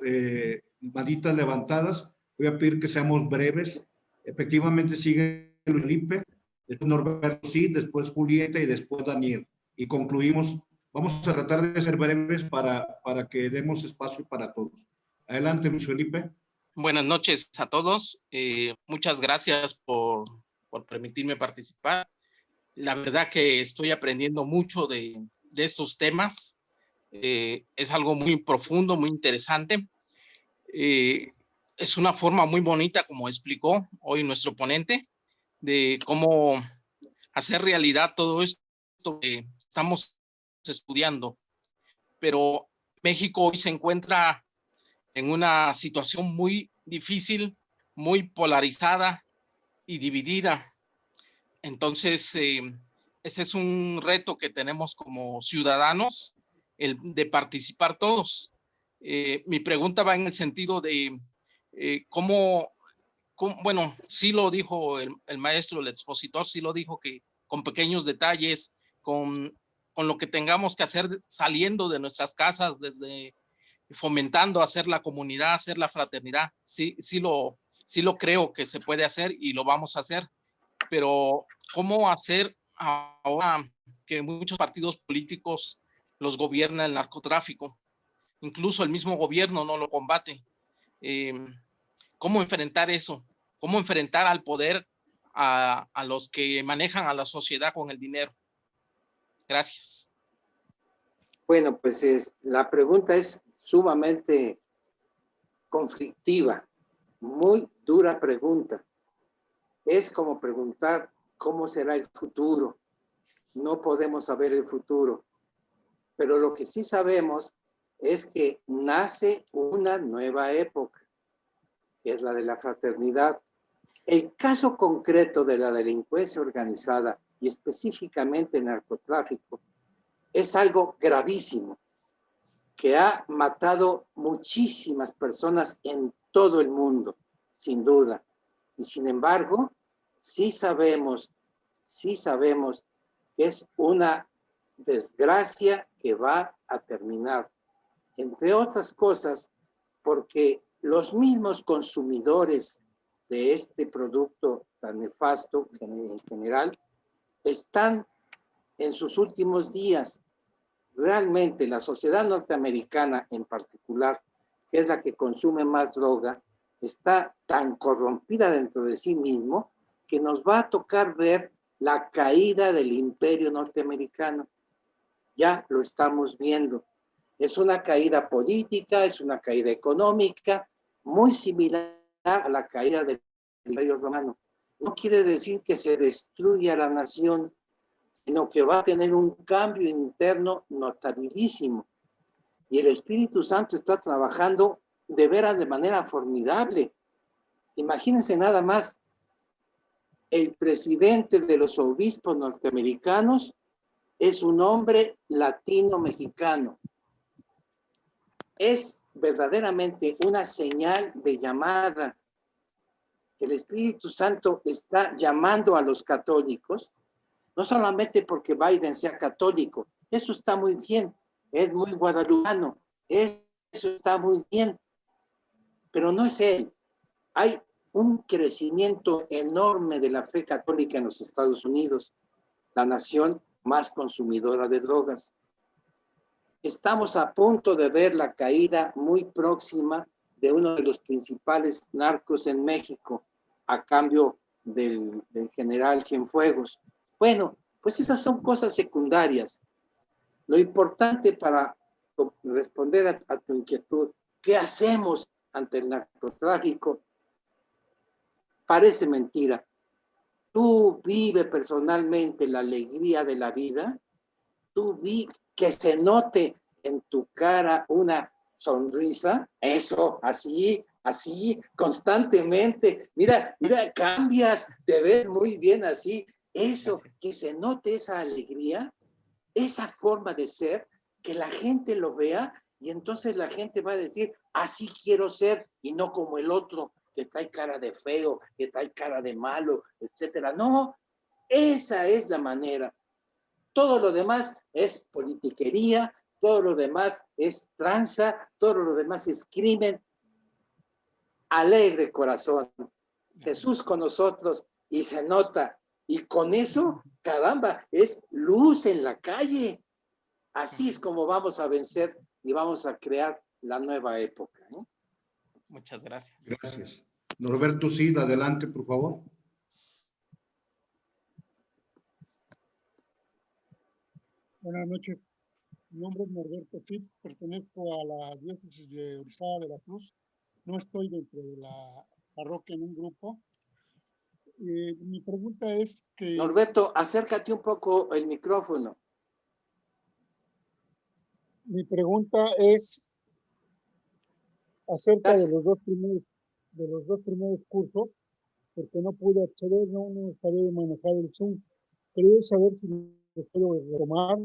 manitas levantadas. Voy a pedir que seamos breves. Efectivamente sigue Luis Felipe, después Norberto, sí, después Julieta y después Daniel. Y concluimos. Vamos a tratar de ser breves para que demos espacio para todos. Adelante, Luis Felipe. Buenas noches a todos. Muchas gracias por permitirme participar. La verdad que estoy aprendiendo mucho de estos temas. Es algo muy profundo, muy interesante. Es una forma muy bonita, como explicó hoy nuestro ponente, de cómo hacer realidad todo esto que estamos estudiando. Pero México hoy se encuentra en una situación muy difícil, muy polarizada y dividida. Entonces, ese es un reto que tenemos como ciudadanos, el de participar todos. Mi pregunta va en el sentido de cómo, bueno, sí lo dijo el maestro, el expositor, sí lo dijo, que con pequeños detalles, con lo que tengamos que hacer saliendo de nuestras casas, desde fomentando hacer la comunidad, hacer la fraternidad, sí lo creo que se puede hacer y lo vamos a hacer, pero ¿cómo hacer ahora que muchos partidos políticos los gobierna el narcotráfico? Incluso el mismo gobierno no lo combate. ¿Cómo enfrentar eso? ¿Cómo enfrentar al poder a los que manejan a la sociedad con el dinero? Gracias. Bueno, pues la pregunta es sumamente conflictiva, muy dura pregunta. Es como preguntar cómo será el futuro. No podemos saber el futuro, pero lo que sí sabemos es que nace una nueva época, que es la de la fraternidad. El caso concreto de la delincuencia organizada y específicamente el narcotráfico es algo gravísimo, que ha matado muchísimas personas en todo el mundo, sin duda. Y sin embargo, sí sabemos que es una desgracia que va a terminar. Entre otras cosas, porque los mismos consumidores de este producto tan nefasto en general están en sus últimos días. Realmente la sociedad norteamericana en particular, que es la que consume más droga, está tan corrompida dentro de sí mismo que nos va a tocar ver la caída del imperio norteamericano. Ya lo estamos viendo. Es una caída política, es una caída económica, muy similar a la caída del imperio romano. No quiere decir que se destruya la nación, sino que va a tener un cambio interno notabilísimo. Y el Espíritu Santo está trabajando de veras de manera formidable. Imagínense nada más, el presidente de los obispos norteamericanos es un hombre latino-mexicano. Es verdaderamente una señal de llamada. El Espíritu Santo está llamando a los católicos, no solamente porque Biden sea católico, eso está muy bien, es muy guadalupano, eso está muy bien, pero no es él. Hay un crecimiento enorme de la fe católica en los Estados Unidos, la nación más consumidora de drogas. Estamos a punto de ver la caída muy próxima de uno de los principales narcos en México, a cambio del general Cienfuegos. Bueno, pues esas son cosas secundarias. Lo importante para responder a tu inquietud, ¿qué hacemos ante el narcotráfico, parece mentira. Tú vive personalmente la alegría de la vida, tú vi que se note en tu cara una sonrisa, eso, así, constantemente. Mira, cambias, te ves muy bien así. Eso, que se note esa alegría, esa forma de ser, que la gente lo vea y entonces la gente va a decir, así quiero ser y no como el otro, que trae cara de feo, que trae cara de malo, etcétera. No, esa es la manera. Todo lo demás es politiquería, todo lo demás es tranza, todo lo demás es crimen. Alegre corazón, Jesús con nosotros y se nota. Y con eso, caramba, es luz en la calle. Así es como vamos a vencer y vamos a crear la nueva época, ¿no? Muchas gracias. Gracias. Norberto Cid, adelante, por favor. Buenas noches. Mi nombre es Norberto Cid, pertenezco a la diócesis de Orizaba de la Cruz. No estoy dentro de la parroquia en un grupo. Mi pregunta es que... Norberto, acércate un poco el micrófono. Mi pregunta es acerca de los dos primeros cursos, porque no pude acceder, no sabía manejar el Zoom. Quería saber si lo puedo retomar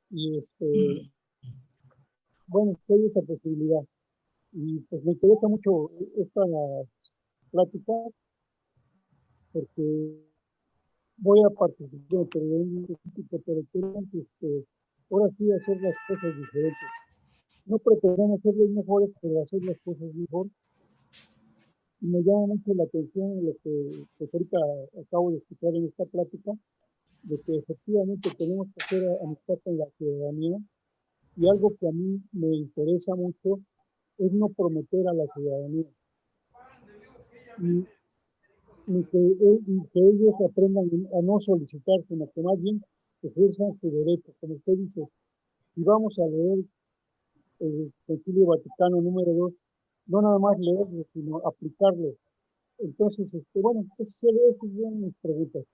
y bueno, hay esa posibilidad. Y pues me interesa mucho esta plática porque voy a participar, pero quiero ahora sí hacer las cosas diferentes. No pretendemos ser los mejores, pero hacer las cosas mejor. Y me llama mucho la atención lo que pues, ahorita acabo de escuchar en esta plática, de que efectivamente tenemos que hacer amistad con la ciudadanía. Y algo que a mí me interesa mucho es no prometer a la ciudadanía. Y que ellos aprendan a no solicitar, sino que más bien ejerzan su derecho. Como usted dice, si vamos a leer el Concilio Vaticano número 2, no nada más leerlo, sino aplicarlo. Entonces, bueno, esas son mis preguntas.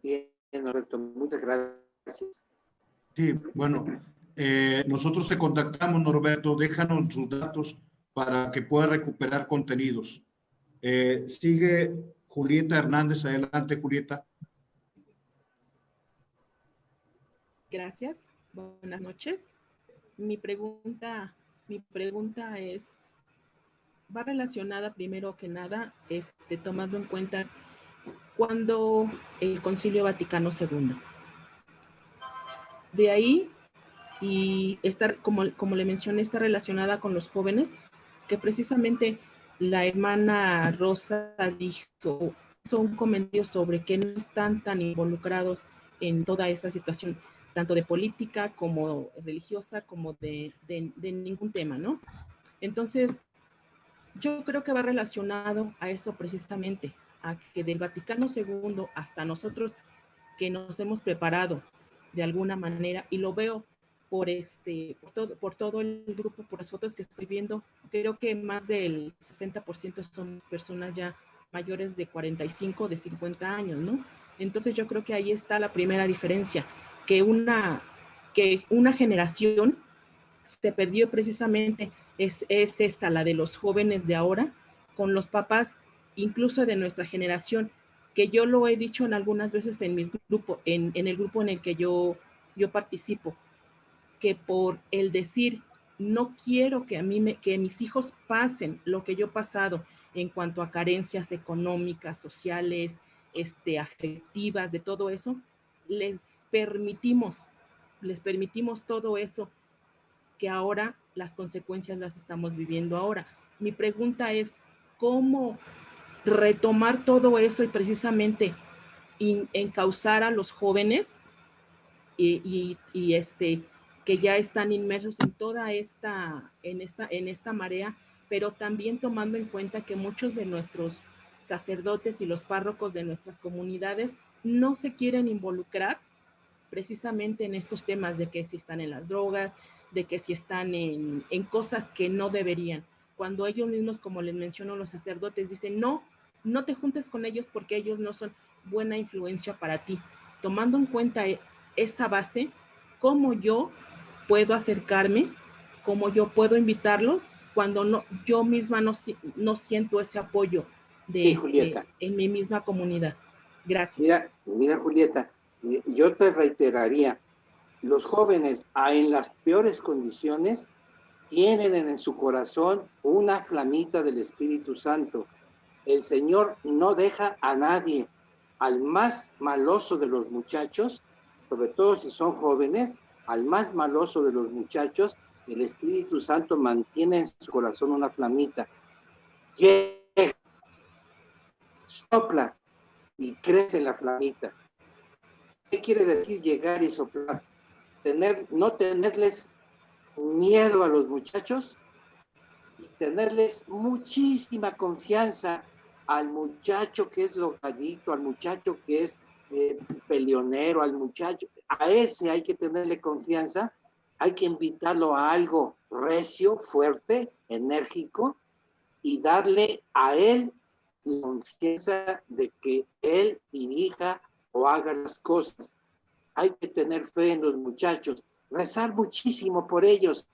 Bien, Norberto, muchas gracias. Sí, bueno, nosotros te contactamos, Norberto, déjanos sus datos para que pueda recuperar contenidos. Sigue Julieta Hernández, adelante, Julieta. Gracias, buenas noches. Mi pregunta es, va relacionada primero que nada, tomando en cuenta cuando el Concilio Vaticano II. De ahí, y como le mencioné, está relacionada con los jóvenes, que precisamente la hermana Rosa dijo, hizo un comentario sobre que no están tan involucrados en toda esta situación, tanto de política como religiosa, como de ningún tema, ¿no? Entonces, yo creo que va relacionado a eso precisamente, a que del Vaticano II hasta nosotros que nos hemos preparado de alguna manera, y lo veo por todo el grupo, por las fotos que estoy viendo, creo que más del 60% son personas ya mayores de 45, de 50 años, ¿no? Entonces yo creo que ahí está la primera diferencia, que una generación se perdió precisamente, es esta, la de los jóvenes de ahora, con los papás, incluso de nuestra generación, que yo lo he dicho en algunas veces en mi grupo, en el grupo en el que yo participo, que por el decir, no quiero que mis hijos pasen lo que yo he pasado en cuanto a carencias económicas, sociales, afectivas, de todo eso, les permitimos todo eso, que ahora las consecuencias las estamos viviendo ahora. Mi pregunta es, ¿cómo retomar todo eso y precisamente encauzar a los jóvenes y que ya están inmersos en toda esta marea, pero también tomando en cuenta que muchos de nuestros sacerdotes y los párrocos de nuestras comunidades no se quieren involucrar precisamente en estos temas de que si están en las drogas, de que si están en cosas que no deberían. Cuando ellos mismos, como les menciono, los sacerdotes dicen, no, no te juntes con ellos porque ellos no son buena influencia para ti. Tomando en cuenta esa base, ¿cómo yo puedo acercarme? ¿Cómo yo puedo invitarlos cuando no, yo misma no siento ese apoyo Sí, Julieta. en mi misma comunidad? Gracias. Mira, Julieta, yo te reiteraría, los jóvenes en las peores condiciones tienen en su corazón una flamita del Espíritu Santo. El Señor no deja a nadie, al más maloso de los muchachos, sobre todo si son jóvenes, al más maloso de los muchachos, el Espíritu Santo mantiene en su corazón una flamita. Llega, sopla y crece la flamita. ¿Qué quiere decir llegar y soplar? No tenerles miedo a los muchachos y tenerles muchísima confianza al muchacho que es drogadicto, al muchacho que es peleonero, al muchacho. A ese hay que tenerle confianza, hay que invitarlo a algo recio, fuerte, enérgico y darle a él la confianza de que él dirija o haga las cosas. Hay que tener fe en los muchachos, rezar muchísimo por ellos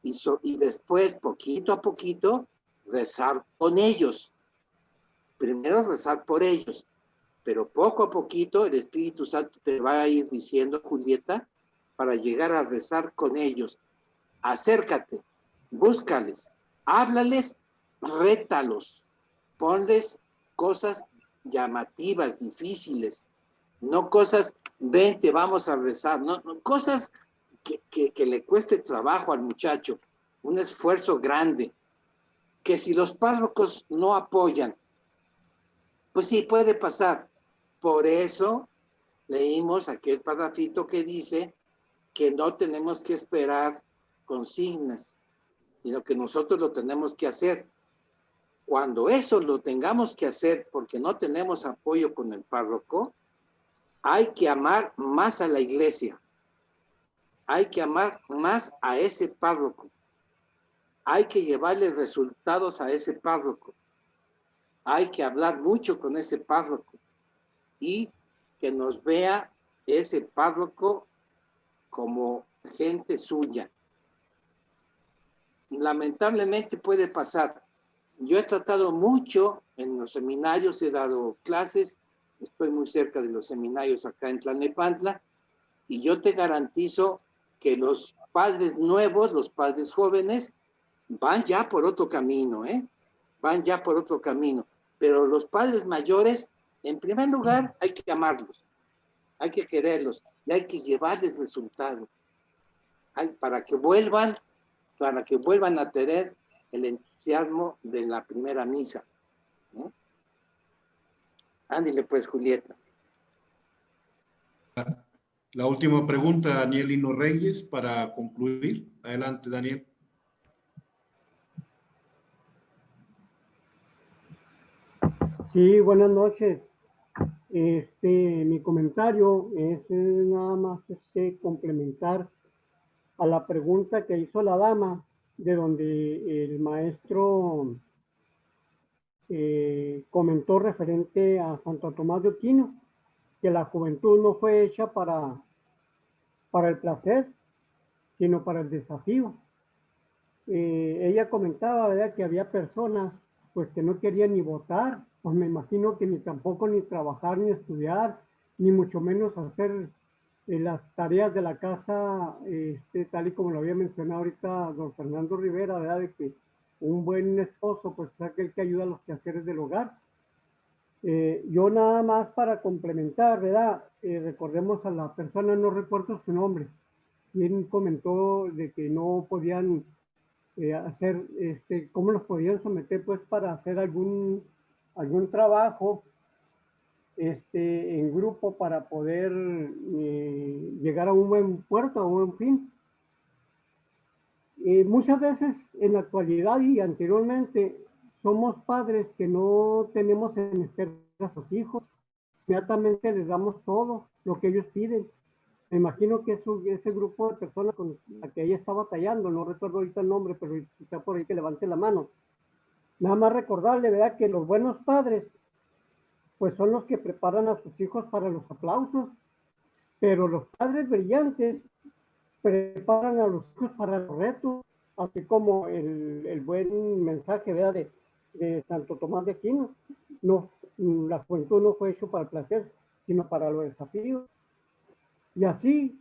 y después, poquito a poquito, rezar con ellos. Primero rezar por ellos, pero poco a poquito el Espíritu Santo te va a ir diciendo, Julieta, para llegar a rezar con ellos. Acércate, búscales, háblales, rétalos, ponles cosas llamativas, difíciles, no cosas, vente, vamos a rezar, no cosas que le cueste trabajo al muchacho, un esfuerzo grande, que si los párrocos no apoyan, pues sí, puede pasar. Por eso leímos aquel parrafito que dice que no tenemos que esperar consignas, sino que nosotros lo tenemos que hacer. Cuando eso lo tengamos que hacer porque no tenemos apoyo con el párroco, hay que amar más a la iglesia. Hay que amar más a ese párroco. Hay que llevarle resultados a ese párroco. Hay que hablar mucho con ese párroco y que nos vea ese párroco como gente suya. Lamentablemente puede pasar. Yo he tratado mucho en los seminarios, he dado clases, estoy muy cerca de los seminarios acá en Tlalnepantla, y yo te garantizo que los padres nuevos, los padres jóvenes, van ya por otro camino, van ya por otro camino. Pero los padres mayores, en primer lugar, hay que amarlos, hay que quererlos y hay que llevarles resultados. Para que vuelvan a tener el entusiasmo de la primera misa. Ándale pues, Julieta. La última pregunta, Daniel Lino Reyes, para concluir. Adelante, Daniel. Sí, buenas noches. Mi comentario es nada más complementar a la pregunta que hizo la dama, de donde el maestro comentó referente a Santo Tomás de Aquino, que la juventud no fue hecha para el placer, sino para el desafío. Ella comentaba, ¿verdad?, que había personas pues que no querían ni votar, pues me imagino que ni tampoco ni trabajar, ni estudiar, ni mucho menos hacer las tareas de la casa, tal y como lo había mencionado ahorita don Fernando Rivera, ¿verdad?, de que un buen esposo pues es aquel que ayuda a los quehaceres del hogar. Yo nada más para complementar, ¿verdad? Recordemos a la persona, no recuerdo su nombre, quien comentó de que no podían hacer, cómo los podían someter pues para hacer algún trabajo en grupo para poder llegar a un buen puerto, a un buen fin. Muchas veces en la actualidad y anteriormente somos padres que no tenemos en espera a sus hijos, inmediatamente les damos todo lo que ellos piden, Me imagino que ese grupo de personas con la que ella está batallando, no recuerdo ahorita el nombre, pero si está por ahí que levante la mano. Nada más recordarle, ¿verdad?, que los buenos padres, pues son los que preparan a sus hijos para los aplausos, pero los padres brillantes preparan a los hijos para los retos, así como el buen mensaje, ¿verdad?, de Santo Tomás de Aquino. No, la juventud no fue hecho para el placer, sino para los desafíos. Y así,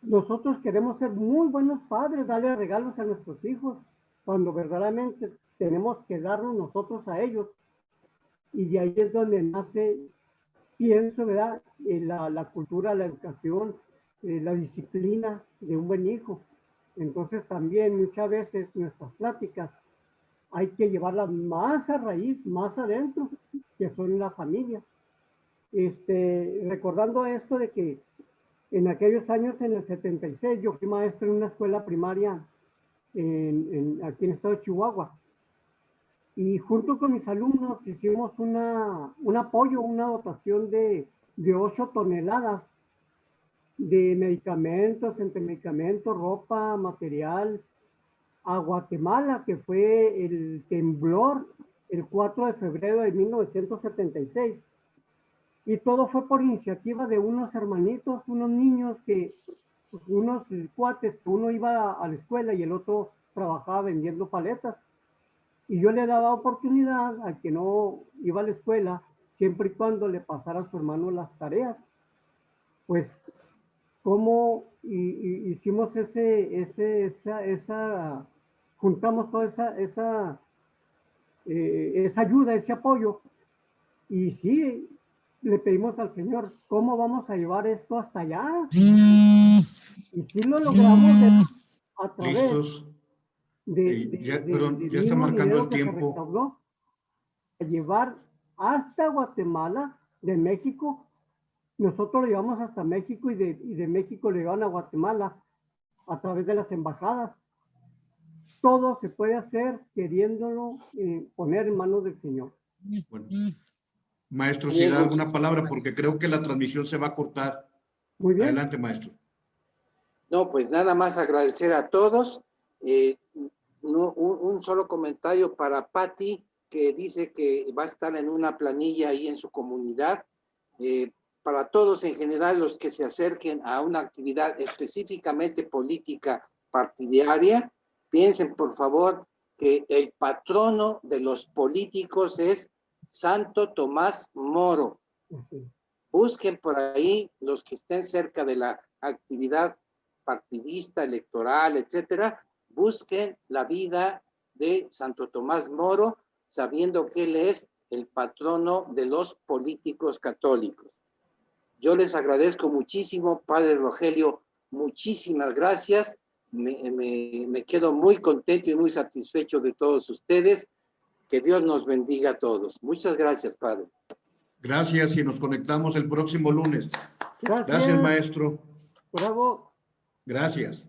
nosotros queremos ser muy buenos padres, darle regalos a nuestros hijos, cuando verdaderamente tenemos que darnos nosotros a ellos. Y de ahí es donde nace, pienso, ¿verdad?, la cultura, la educación, la disciplina de un buen hijo. Entonces también muchas veces nuestras pláticas hay que llevarlas más a raíz, más adentro, que son la familia. Recordando esto de que en aquellos años, en el 76, yo fui maestro en una escuela primaria aquí en el estado de Chihuahua. Y junto con mis alumnos hicimos un apoyo, una dotación de 8 toneladas de medicamentos, entre medicamentos, ropa, material, a Guatemala, que fue el temblor el 4 de febrero de 1976. Y todo fue por iniciativa de unos hermanitos, unos niños unos cuates, que uno iba a la escuela y el otro trabajaba vendiendo paletas. Y yo le daba oportunidad al que no iba a la escuela, siempre y cuando le pasara a su hermano las tareas. Pues, ¿cómo hicimos juntamos toda esa ayuda, ese apoyo? Y sí, le pedimos al Señor, ¿cómo vamos a llevar esto hasta allá? Y sí lo logramos a través ¿Listos? Ya está marcando el tiempo. A llevar hasta Guatemala, de México. Nosotros lo llevamos hasta México y de México lo llevan a Guatemala a través de las embajadas. Todo se puede hacer queriéndolo poner en manos del Señor. Bueno. Maestro, si da alguna palabra, porque creo que la transmisión se va a cortar. Muy bien. Adelante, maestro. No, pues nada más agradecer a todos. Un solo comentario para Patti, que dice que va a estar en una planilla ahí en su comunidad. Para todos en general, los que se acerquen a una actividad específicamente política partidaria, piensen por favor que el patrono de los políticos es Santo Tomás Moro. Busquen por ahí los que estén cerca de la actividad partidista, electoral, etcétera. Busquen la vida de Santo Tomás Moro, sabiendo que él es el patrono de los políticos católicos. Yo les agradezco muchísimo, Padre Rogelio, muchísimas gracias. Me quedo muy contento y muy satisfecho de todos ustedes. Que Dios nos bendiga a todos. Muchas gracias, Padre. Gracias y nos conectamos el próximo lunes. Gracias, maestro. Bravo. Gracias.